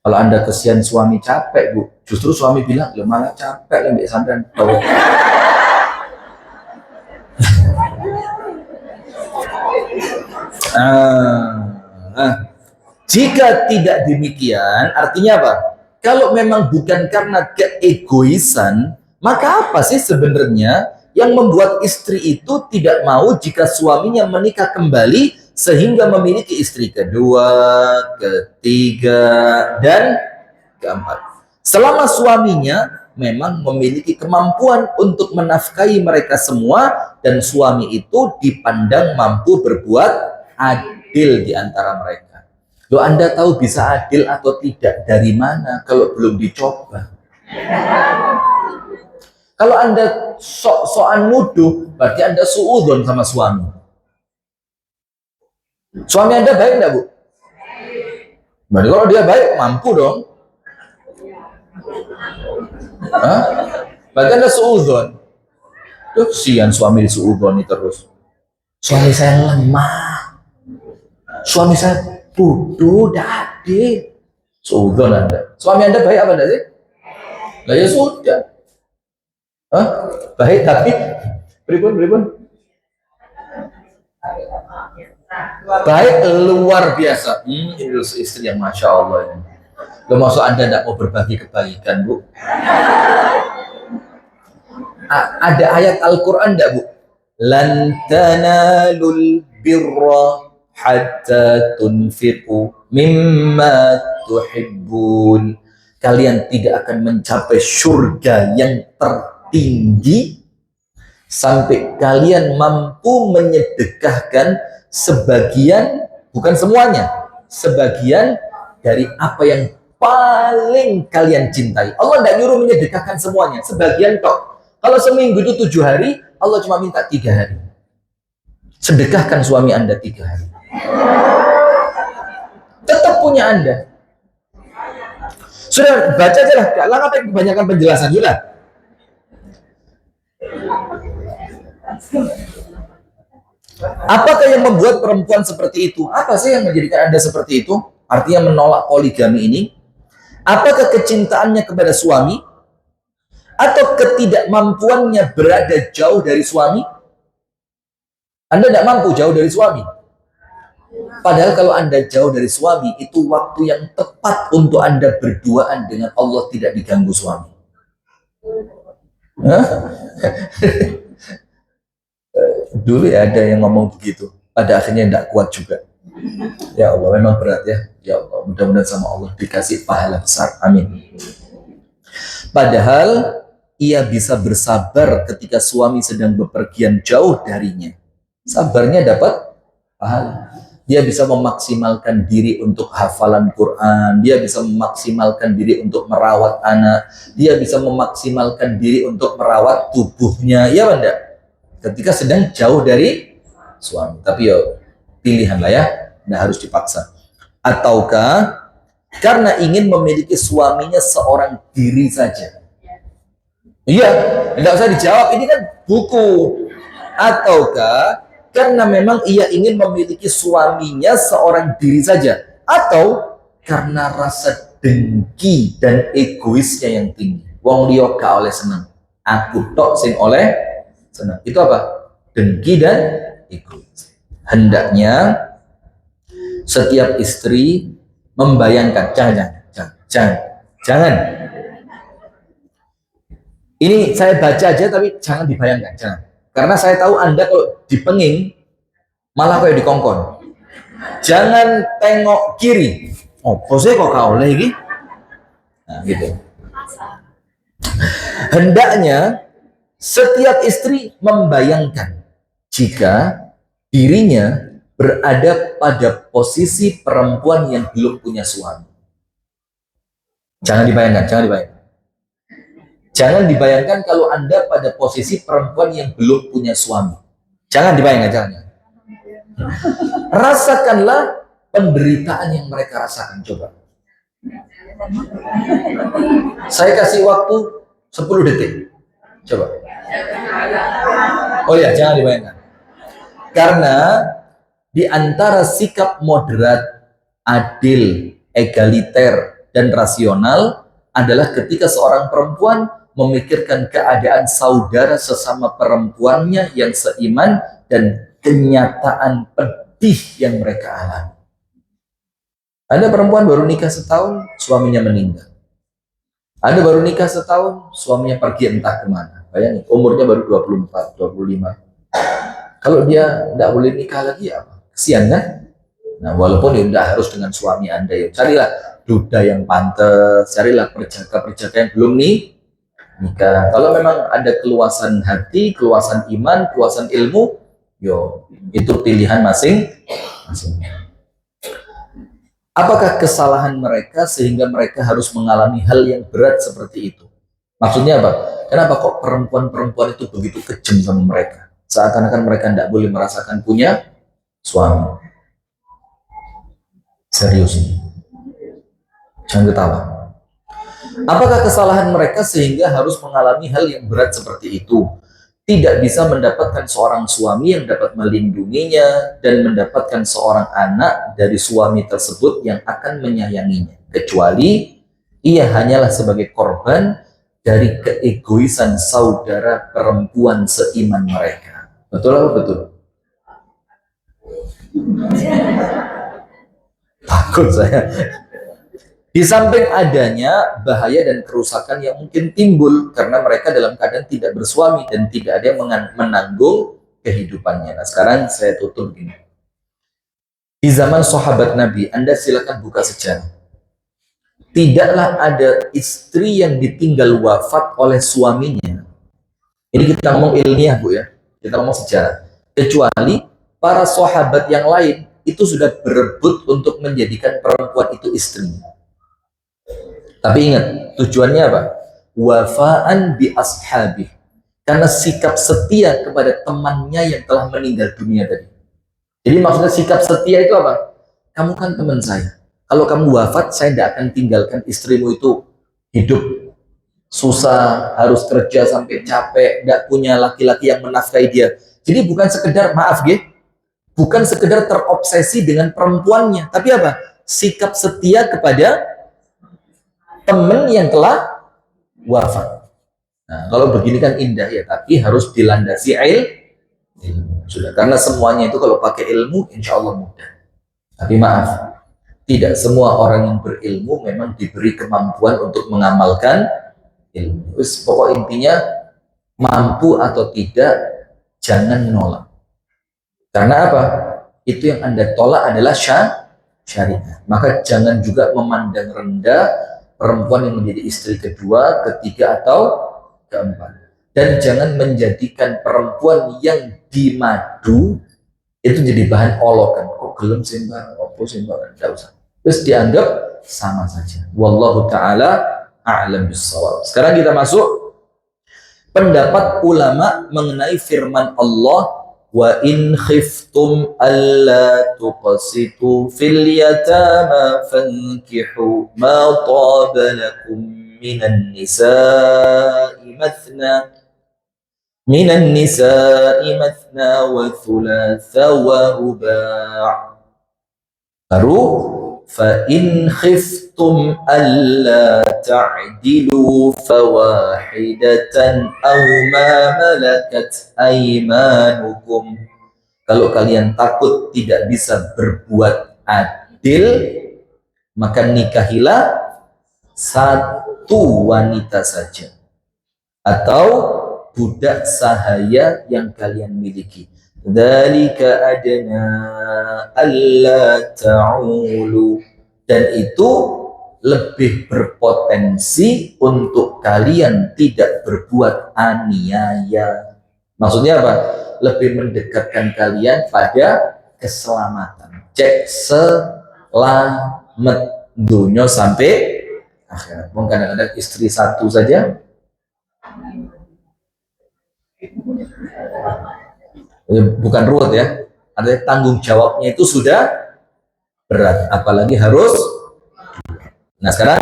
Kalau Anda kesian suami capek, Bu, justru suami bilang, ya malah capek lebih sampean. Jika tidak demikian, artinya apa? Kalau memang bukan karena keegoisan, maka apa sih sebenarnya yang membuat istri itu tidak mau jika suaminya menikah kembali sehingga memiliki istri kedua, ketiga, dan keempat. Selama suaminya memang memiliki kemampuan untuk menafkahi mereka semua dan suami itu dipandang mampu berbuat adil di antara mereka. Loh, Anda tahu bisa adil atau tidak dari mana kalau belum dicoba? Kalau Anda sok-sokan nuduh, berarti Anda suudzon sama suami. Suami Anda baik enggak, Bu? Berarti kalau dia baik, mampu dong. Hah? Berarti Anda suudzon. Tuh, kesian suami disuudzoni terus. Suami saya lemah. Suami saya bodoh, tidak adil. Suudzon Anda. Suami Anda baik apa enggak sih? Lah ya sudah. Hah? Baik tapi pripun. Baik luar biasa. Ini istri yang masya Allah ini. Lo maksud Anda tidak mau berbagi kebaikan, Bu? Ada ayat Al-Quran enggak, Bu? Lan tanalul birra hatta tunfiqu mimma tuhibbun. Kalian tidak akan mencapai surga yang tertinggi sampai kalian mampu menyedekahkan sebagian, bukan semuanya, sebagian dari apa yang paling kalian cintai. Allah tidak nyuruh menyedekahkan semuanya, sebagian tok. Kalau seminggu itu 7 hari, Allah cuma minta 3 hari. Sedekahkan suami Anda 3 hari. Tetap punya Anda. Sudah baca aja lah, gak lama kebanyakan penjelasan sudah. Apakah yang membuat perempuan seperti itu? Apa sih yang menjadikan Anda seperti itu? Artinya menolak poligami ini? Apakah kecintaannya kepada suami? Atau ketidakmampuannya berada jauh dari suami? Anda tidak mampu jauh dari suami. Padahal kalau Anda jauh dari suami, itu waktu yang tepat untuk Anda berduaan dengan Allah, tidak diganggu suami. Dulu ya ada yang ngomong begitu, pada akhirnya tidak kuat juga. Ya Allah, memang berat ya. Ya Allah, mudah-mudahan sama Allah dikasih pahala besar. Amin. Padahal ia bisa bersabar ketika suami sedang bepergian jauh darinya. Sabarnya dapat pahala. Dia bisa memaksimalkan diri untuk hafalan Quran, dia bisa memaksimalkan diri untuk merawat anak, dia bisa memaksimalkan diri untuk merawat tubuhnya, ya Banda? Ketika sedang jauh dari suami. Tapi ya pilihan lah ya, tidak harus dipaksa. Ataukah karena ingin memiliki suaminya seorang diri saja? Iya, tidak usah dijawab, ini kan buku. Ataukah karena memang ia ingin memiliki suaminya seorang diri saja, atau karena rasa dengki dan egoisnya yang tinggi. Wong liya gak oleh seneng, aku tok sing oleh seneng. Itu apa? Dengki dan egois. Hendaknya setiap istri membayangkan, jangan. Ini saya baca aja tapi jangan dibayangkan, jangan. Karena saya tahu Anda kalau dipenging malah kayak dikongkon. Jangan tengok kiri. Oh, pose kok kau oleh ini? Nah, gitu. Hendaknya setiap istri membayangkan jika dirinya berada pada posisi perempuan yang belum punya suami. Jangan dibayangkan. Jangan dibayangkan kalau Anda pada posisi perempuan yang belum punya suami. Jangan dibayangkan, jangan. Rasakanlah penderitaan yang mereka rasakan. Coba. Saya kasih waktu 10 detik. Coba. Oh ya, jangan dibayangkan. Karena di antara sikap moderat, adil, egaliter, dan rasional adalah ketika seorang perempuan memikirkan keadaan saudara sesama perempuannya yang seiman dan kenyataan pedih yang mereka alami. Ada perempuan baru nikah setahun, suaminya meninggal. Ada baru nikah setahun, suaminya pergi entah kemana. Bayangin, umurnya baru 24, 25. Kalau dia tidak boleh nikah lagi, apa? Kesian kan? Nah, walaupun ya tidak harus dengan suami Anda ya. Carilah duda yang pantas, carilah perjaka-perjaka yang belum nikah. Kalau memang ada keluasan hati, keluasan iman, keluasan ilmu, yo itu pilihan masing-masing. Apakah kesalahan mereka sehingga mereka harus mengalami hal yang berat seperti itu? Maksudnya apa? Kenapa kok perempuan-perempuan itu begitu kejam sama mereka? Seakan-akan mereka tidak boleh merasakan punya suami. Serius ini. Jangan ketawa. Apakah kesalahan mereka sehingga harus mengalami hal yang berat seperti itu? Tidak bisa mendapatkan seorang suami yang dapat melindunginya dan mendapatkan seorang anak dari suami tersebut yang akan menyayanginya. Kecuali ia hanyalah sebagai korban dari keegoisan saudara perempuan seiman mereka. Betul atau betul? Takut saya. Di samping adanya bahaya dan kerusakan yang mungkin timbul karena mereka dalam keadaan tidak bersuami dan tidak ada yang menanggung kehidupannya. Nah, sekarang saya tutup ini. Di zaman sahabat Nabi, Anda silakan buka sejarah. Tidaklah ada istri yang ditinggal wafat oleh suaminya. Ini kita ngomong ilmiah, Bu ya. Kita ngomong sejarah. Kecuali para sahabat yang lain itu sudah berebut untuk menjadikan perempuan itu istrinya. Tapi ingat, tujuannya apa? Wafa'an bi ashabi. Karena sikap setia kepada temannya yang telah meninggal dunia tadi. Jadi maksudnya sikap setia itu apa? Kamu kan teman saya. Kalau kamu wafat, saya tidak akan tinggalkan istrimu itu hidup susah, harus kerja sampai capek, tidak punya laki-laki yang menafkahi dia. Jadi bukan sekedar, maaf ya, bukan sekedar terobsesi dengan perempuannya, tapi apa? Sikap setia kepada teman yang telah wafat. Nah, kalau begini kan indah ya, tapi harus dilandasi ilmu. Sudah, karena semuanya itu kalau pakai ilmu, insya Allah mudah. Tapi maaf, tidak semua orang yang berilmu memang diberi kemampuan untuk mengamalkan ilmu. Terus pokok intinya, mampu atau tidak, jangan menolak. Karena apa? Itu yang Anda tolak adalah syariat. Maka jangan juga memandang rendah perempuan yang menjadi istri kedua, ketiga, atau keempat. Dan jangan menjadikan perempuan yang dimadu itu jadi bahan olokan. Kok gelem sih mbak? Apa sih mbak? Tidak usah. Terus dianggap sama saja. Wallahu ta'ala a'lam bissawab. Sekarang kita masuk pendapat ulama mengenai firman Allah, wa in khiftum alla tuqsitu fil yatama fankihu ma taba lakum minan nisa'i mathna wa thulatha wa ruba'. Baru فَإِنْ خِفْتُمْ أَلَّا تَعْدِلُوا فَوَاحِدَةً أَوْ مَا مَلَكَتْ أَيْمَانُكُمْ. Kalau kalian takut tidak bisa berbuat adil, maka nikahilah satu wanita saja atau budak sahaya yang kalian miliki. Dzalika adna alla ta'ulu, dan itu lebih berpotensi untuk kalian tidak berbuat aniaya. Maksudnya apa? Lebih mendekatkan kalian pada keselamatan. Cek selamat dunia sampai akhirat. Kadang-kadang istri satu saja bukan ruwet ya, artinya tanggung jawabnya itu sudah berat, apalagi harus. Nah sekarang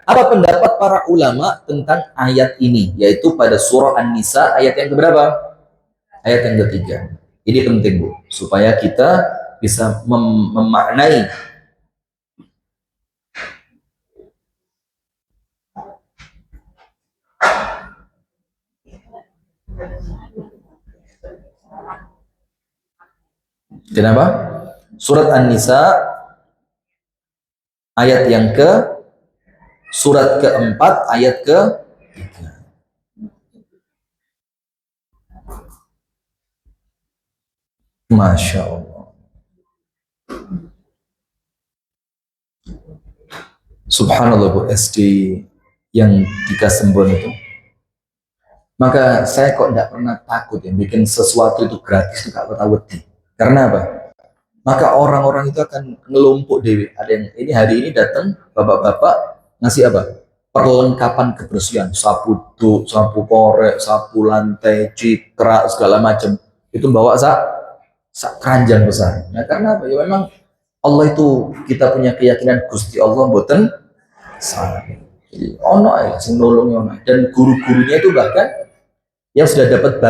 apa pendapat para ulama tentang ayat ini, yaitu pada surah An-Nisa ayat yang keberapa? Ayat yang ketiga. Ini penting Bu, supaya kita bisa memaknai kenapa? Surat An-Nisa ayat yang surat keempat ayat ke-3. Masya Allah. Subhanallah Bu, SD yang di Kasembon itu. Maka saya kok tidak pernah takut ya bikin sesuatu itu gratis itu gak tahu. Karena apa? Maka orang-orang itu akan ngelumpuk dewi. Ada yang ini hari ini datang bapak-bapak ngasih apa? Perlengkapan kebersihan, sapu duk, sapu korek, sapu lantai, cikra, segala macam. Itu bawa sak keranjang besar. Nah karena apa? Ya memang Allah itu kita punya keyakinan Gusti Allah mboten salah. Jadi ono ya sing nolongi ono. Dan guru-gurunya itu bahkan yang sudah dapat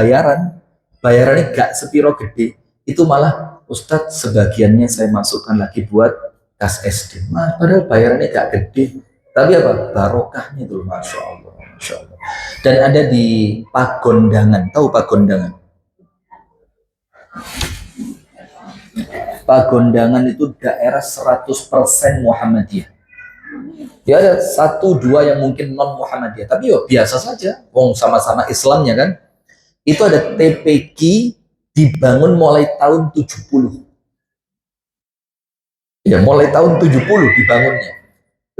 bayarannya gak sepiro gede, itu malah Ustadz sebagiannya saya masukkan lagi buat kas SD. Padahal bayarannya gak gede, tapi apa? Barokahnya itu, Masya Allah, Masya Allah. Dan ada di Pagondangan, tahu Pagondangan? Pagondangan itu daerah 100% Muhammadiyah. Ya ada satu dua yang mungkin non Muhammadiyah, tapi yo biasa saja, wong sama-sama Islamnya kan. Itu ada TPQ dibangun mulai tahun 70. Ya, mulai tahun 70 dibangunnya.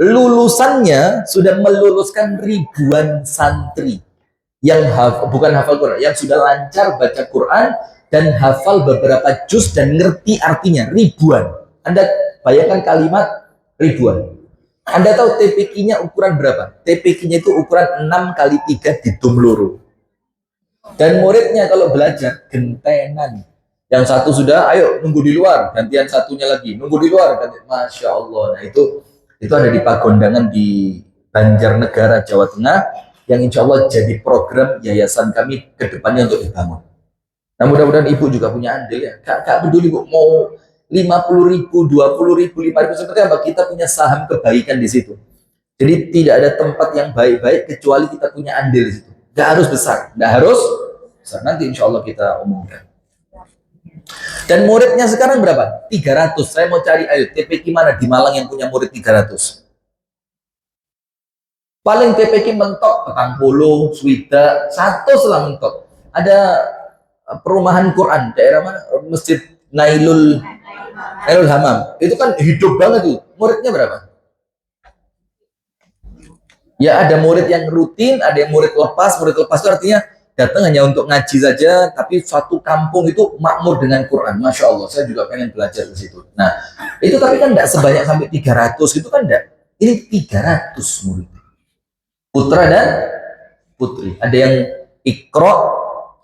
Lulusannya sudah meluluskan ribuan santri yang bukan hafal Quran, yang sudah lancar baca Quran dan hafal beberapa juz dan ngerti artinya, ribuan. Anda bayangkan kalimat ribuan. Anda tahu TPQ-nya ukuran berapa? TPQ-nya itu ukuran 6 kali 3 di loro. Dan muridnya kalau belajar gentenan. Yang satu sudah, ayo nunggu di luar, gantian satunya lagi, nunggu di luar, gantian. Masya Allah. Nah itu ada di Pagondangan di Banjarnegara, Jawa Tengah, yang insya Allah jadi program yayasan kami ke depannya untuk dibangun. Nah mudah-mudahan Ibu juga punya andil ya. Kak peduli Bu, mau 50.000, 20.000, 5.000 seperti apa? Kita punya saham kebaikan di situ. Jadi tidak ada tempat yang baik-baik kecuali kita punya andil di situ. Nggak harus besar, nggak harus besar. Nanti insya Allah kita umumkan. Dan muridnya sekarang berapa? 300. Saya mau cari, ayo TPQ mana di Malang yang punya murid 300? Paling TPQ mentok, Petang Polo, Swida, satu selang mentok. Ada perumahan Quran, daerah mana? Masjid Nailul Hamam. Itu kan hidup banget tuh. Muridnya berapa? Ya ada murid yang rutin, ada yang murid lepas. Murid lepas itu artinya datang hanya untuk ngaji saja, tapi suatu kampung itu makmur dengan Quran. Masya Allah, saya juga pengen belajar ke situ. Nah, itu tapi kan tidak sebanyak sampai 300, itu kan enggak. Ini 300 murid. Putra dan putri. Ada yang ikro,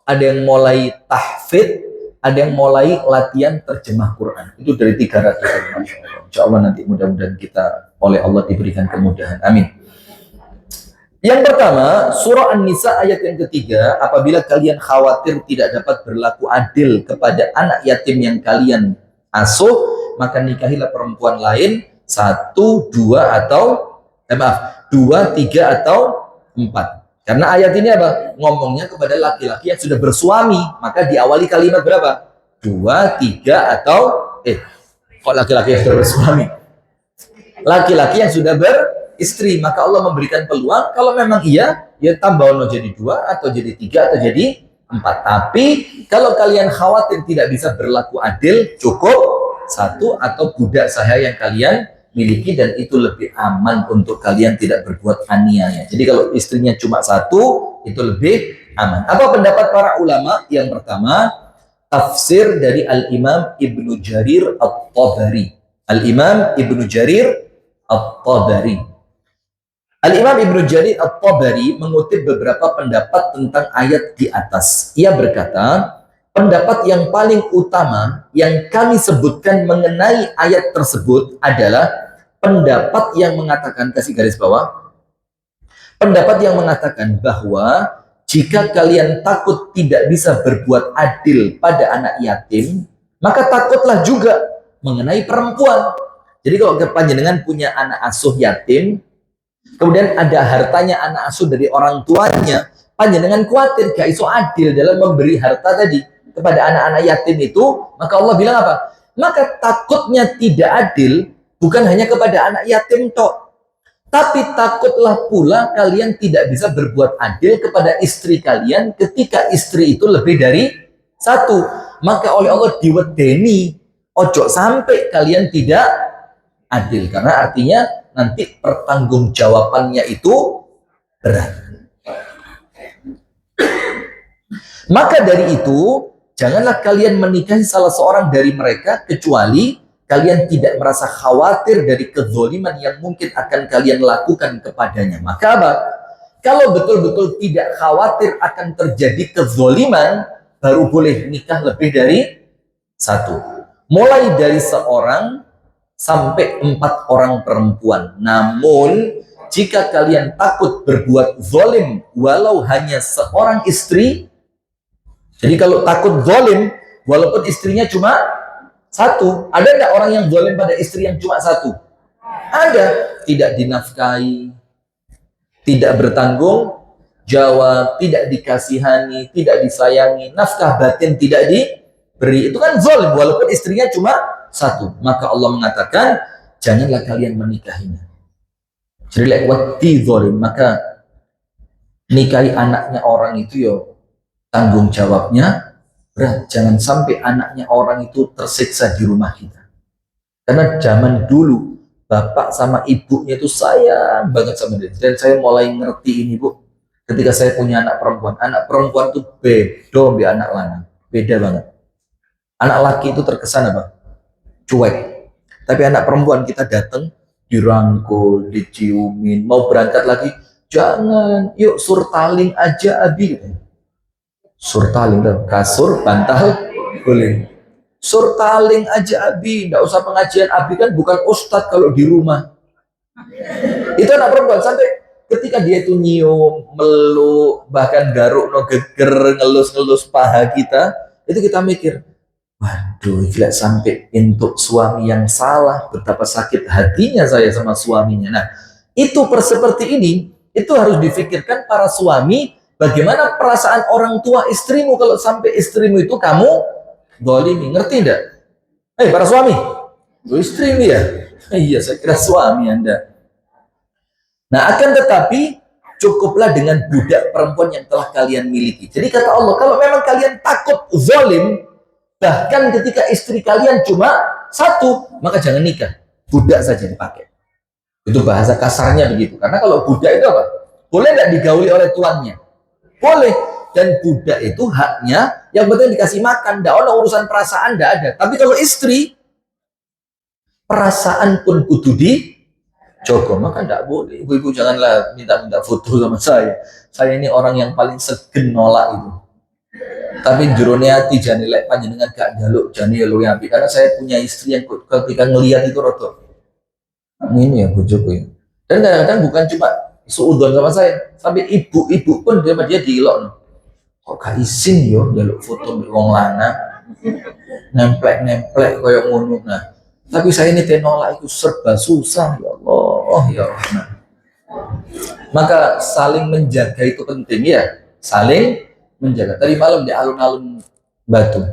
ada yang mulai tahfidz, ada yang mulai latihan terjemah Quran. Itu dari 300. Masya Allah. Insya Allah nanti mudah-mudahan kita oleh Allah diberikan kemudahan. Amin. Yang pertama, surah An-Nisa ayat yang ketiga, apabila kalian khawatir tidak dapat berlaku adil kepada anak yatim yang kalian asuh, maka nikahilah perempuan lain 1, 2 atau maaf 2, 3 atau 4. Karena ayat ini apa? Ngomongnya kepada laki-laki yang sudah bersuami, maka diawali kalimat berapa? 2, 3 atau kok laki-laki yang sudah bersuami? Laki-laki yang sudah beristri, maka Allah memberikan peluang kalau memang iya, ya tambah no jadi 2 atau jadi 3 atau jadi 4. Tapi kalau kalian khawatir tidak bisa berlaku adil, cukup 1 atau budak sahaya yang kalian miliki, dan itu lebih aman untuk kalian tidak berbuat aniaya. Jadi kalau istrinya cuma 1, itu lebih aman. Apa pendapat para ulama? Yang pertama, tafsir dari Al-Imam Ibnu Jarir At-Tabari. Al-Imam Ibnu Jarir At-Tabari. Al-Imam Ibnu Jarir At-Tabari mengutip beberapa pendapat tentang ayat di atas. Ia berkata, pendapat yang paling utama yang kami sebutkan mengenai ayat tersebut adalah pendapat yang mengatakan, kasih garis bawah, pendapat yang mengatakan bahwa jika kalian takut tidak bisa berbuat adil pada anak yatim, maka takutlah juga mengenai perempuan. Jadi kalau panjenengan punya anak asuh yatim, kemudian ada hartanya anak asuh dari orang tuanya, panjenengan khawatir gak iso adil dalam memberi harta tadi kepada anak-anak yatim itu, maka Allah bilang apa? Maka takutnya tidak adil bukan hanya kepada anak yatim tok, tapi takutlah pula kalian tidak bisa berbuat adil kepada istri kalian ketika istri itu lebih dari 1. Maka oleh Allah diwedeni, ojo sampai kalian tidak adil, karena artinya nanti pertanggungjawabannya itu berat. Maka dari itu, janganlah kalian menikahi salah seorang dari mereka kecuali kalian tidak merasa khawatir dari kezoliman yang mungkin akan kalian lakukan kepadanya. Maka apa? Kalau betul-betul tidak khawatir akan terjadi kezoliman, baru boleh nikah lebih dari 1. Mulai dari seorang sampai 4 orang perempuan. Namun jika kalian takut berbuat zalim walau hanya seorang istri, jadi kalau takut zalim walaupun istrinya cuma 1, ada nggak orang yang zalim pada istri yang cuma 1? Ada. Tidak dinafkahi, tidak bertanggung jawab, tidak dikasihani, tidak disayangi, nafkah batin tidak diberi, itu kan zalim walaupun istrinya cuma 1. Maka Allah mengatakan janganlah kalian menikahinya. Jadi lewat zalim, maka nikahi anaknya orang itu yo tanggung jawabnya berat. Jangan sampai anaknya orang itu tersiksa di rumah kita. Karena zaman dulu bapak sama ibunya itu sayang banget sama dia. Dan saya mulai ngerti ini, Bu, ketika saya punya anak perempuan. Anak perempuan itu beda dengan anak lanang, beda banget. Anak laki itu terkesan apa? Cuek. Tapi anak perempuan kita datang dirangkul, diciumin, mau berangkat lagi, jangan, yuk surtaling aja abi. Surtaling, kasur, bantal, boleh. Surtaling aja abi, nggak usah pengajian. Abi kan bukan ustadz kalau di rumah. Itu anak perempuan, sampai ketika dia itu nyium, meluk, bahkan garuk, no geger, ngelus-ngelus paha kita, itu kita mikir, waduh, gila, sampai untuk suami yang salah, betapa sakit hatinya saya sama suaminya. Nah, itu seperti ini, itu harus difikirkan para suami, bagaimana perasaan orang tua istrimu kalau sampai istrimu itu kamu dolimi, ngerti enggak? Para suami, lu istri ini ya? Iya, saya kira suami Anda. Nah, akan tetapi cukuplah dengan budak perempuan yang telah kalian miliki. Jadi kata Allah, kalau memang kalian takut zalim, bahkan ketika istri kalian cuma 1, maka jangan nikah, budak saja dipakai. Itu bahasa kasarnya begitu. Karena kalau budak itu apa? Boleh nggak digauli oleh tuannya? Boleh. Dan budak itu haknya yang penting dikasih makan. Nggak ada urusan perasaan, nggak ada. Tapi kalau istri, perasaan pun kudu dijogo, maka nggak boleh. Ibu-ibu janganlah minta-minta foto sama saya. Saya ini orang yang paling segen nolak itu. Tapi jurone hati jane lek panjenengan gak njaluk jane ya luwih apik, karena saya punya istri yang ketika ngelihat itu roto ini ya bojoku ya. Dan kadang-kadang bukan cuma suudon sama saya, sampai ibu-ibu pun dia diilok. Kok gak izin yo njaluk foto mbek wong lanang. Nemplek-nemplek koyo ngono. Nah, Tapi saya ini nolak itu serba susah, ya Allah, ya Rahman. Maka saling menjaga itu penting ya, saling menjaga. Tadi malam di alun-alun Batu,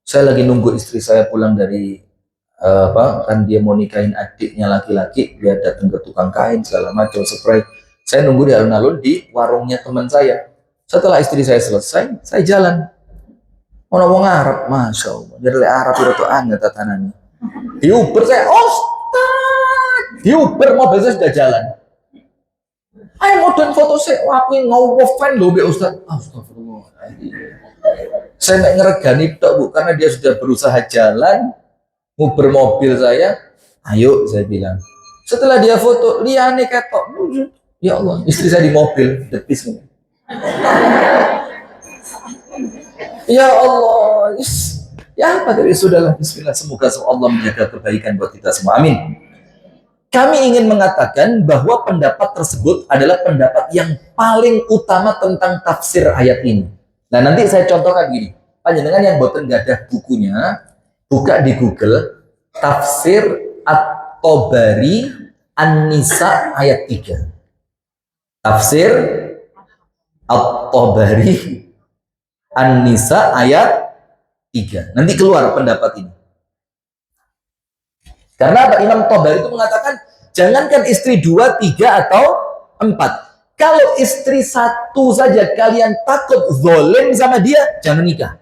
saya lagi nunggu istri saya pulang dari kan dia mau nikahin adiknya laki-laki, dia datang ke tukang kain segala macam spray. Saya nunggu di alun-alun di warungnya teman saya. Setelah istri saya selesai, saya jalan. Orang wong Arab, masya Allah. Jadi Arab itu anget tatanannya. Di Uber saya, di Uber mobil saya sudah jalan. Ayo modern foto saya, aku ngawur fan loh, be Ustaz. Astagfirullah. Saya nggak ngeregani tok bu, karena dia sudah berusaha jalan, nguber mobil saya. Ayo saya bilang. Setelah dia foto, liane ketok. Ya Allah, istri saya di mobil, depis. Ya Allah, ya apa dari sudahlah. Bismillah, semoga Allah menjaga kebaikan buat kita semua. Amin. Kami ingin mengatakan bahwa pendapat tersebut adalah pendapat yang paling utama tentang tafsir ayat ini. Nah, nanti saya contohkan gini. Panjenengan yang boten gadah bukunya, buka di Google tafsir At-Tabari An-Nisa ayat 3. Tafsir At-Tabari An-Nisa ayat 3. Nanti keluar pendapat ini. Karena apa? Imam Tabari itu mengatakan, jangankan istri 2, 3, atau 4. Kalau istri 1 saja kalian takut zalim sama dia, jangan nikah.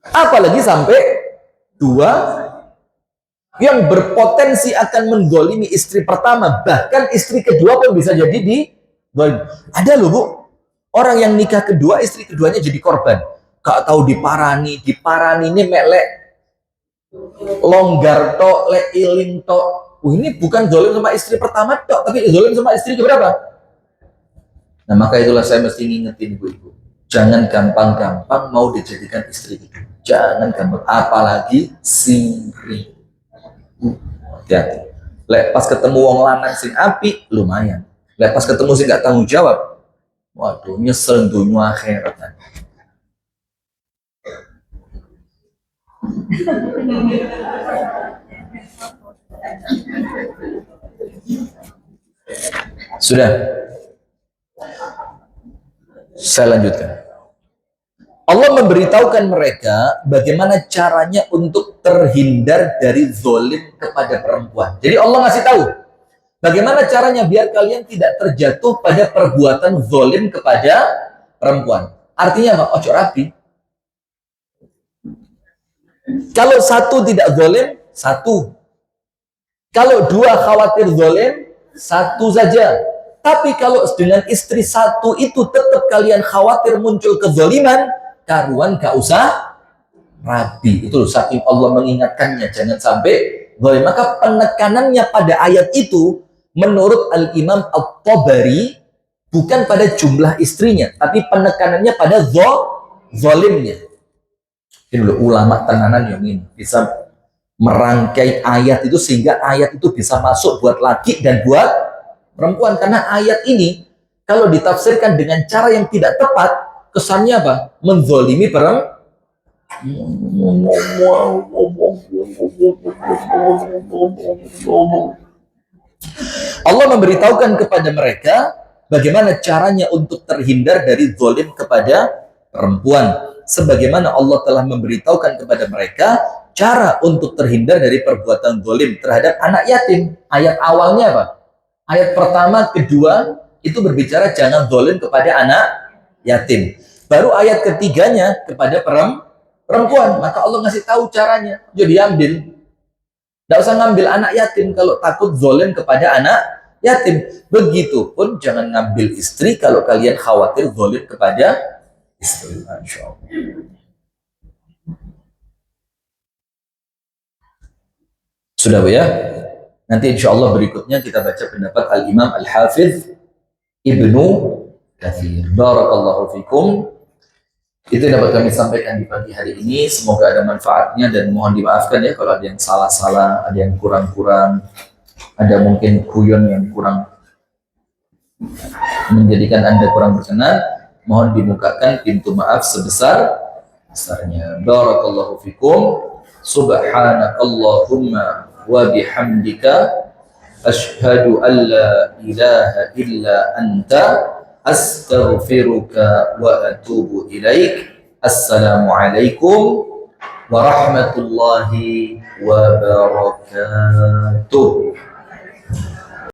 Apalagi sampai 2 yang berpotensi akan menzalimi istri pertama, bahkan istri kedua pun bisa jadi di zalim. Ada loh bu, orang yang nikah kedua, istri keduanya jadi korban. Gak tahu diparani ini melek longgar tok, lek iling tok. Ini bukan zalim sama istri pertama tok, tapi zalim sama istri keberapa? Nah, maka itulah saya mesti ngingetin ibu-ibu. Jangan gampang-gampang mau dijadikan istri itu. Jangan gampang, apalagi siri. Hati-hati. Lek pas ketemu wong lanang sing api, lumayan. Lek pas ketemu sing gak tanggung jawab, waduh, nyesel dunia akhirat. Sudah, saya lanjutkan. Allah memberitahukan mereka bagaimana caranya untuk terhindar dari zalim kepada perempuan. Jadi Allah ngasih tahu bagaimana caranya biar kalian tidak terjatuh pada perbuatan zalim kepada perempuan. Artinya apa? Ojo rapi. Kalau 1 tidak zalim, 1. Kalau 2 khawatir zalim, 1 saja. Tapi kalau dengan istri 1 itu tetap kalian khawatir muncul kezaliman, karuan gak usah rabi. Itu saking Allah mengingatkannya jangan sampai zalim. Maka penekanannya pada ayat itu menurut Al-Imam At-Tabari bukan pada jumlah istrinya, tapi penekanannya pada zalimnya. Ini loh, ulama tenanan yang ini bisa merangkai ayat itu sehingga ayat itu bisa masuk buat laki dan buat perempuan. Karena ayat ini kalau ditafsirkan dengan cara yang tidak tepat, kesannya apa? Menzolimi perempuan. Allah memberitahukan kepada mereka bagaimana caranya untuk terhindar dari zalim kepada perempuan. Sebagaimana Allah telah memberitahukan kepada mereka cara untuk terhindar dari perbuatan zalim terhadap anak yatim. Ayat awalnya apa? Ayat pertama, kedua itu berbicara jangan zalim kepada anak yatim. Baru ayat ketiganya kepada perempuan. Maka Allah ngasih tahu caranya. Jadi ambil. Tidak usah ngambil anak yatim kalau takut zalim kepada anak yatim. Begitupun jangan ngambil istri kalau kalian khawatir zalim kepada istri. Masya Allah. Sudah Bu ya? Nanti insya Allah berikutnya kita baca pendapat Al-Imam Al-Hafidh Ibnu Katsir. Barakallahu fikum. Itu yang dapat kami sampaikan di pagi hari ini. Semoga ada manfaatnya dan mohon dimaafkan ya kalau ada yang salah-salah, ada yang kurang-kurang, ada mungkin guyon yang kurang menjadikan Anda kurang berkenan. Mohon dibukakan pintu maaf sebesar-besarnya. Barakallahu fikum. Subhanakallahumma wa bihamdika asyhadu an la ilaha illa anta astaghfiruka wa atubu ilaik. Assalamualaikum warahmatullahi wabarakatuh.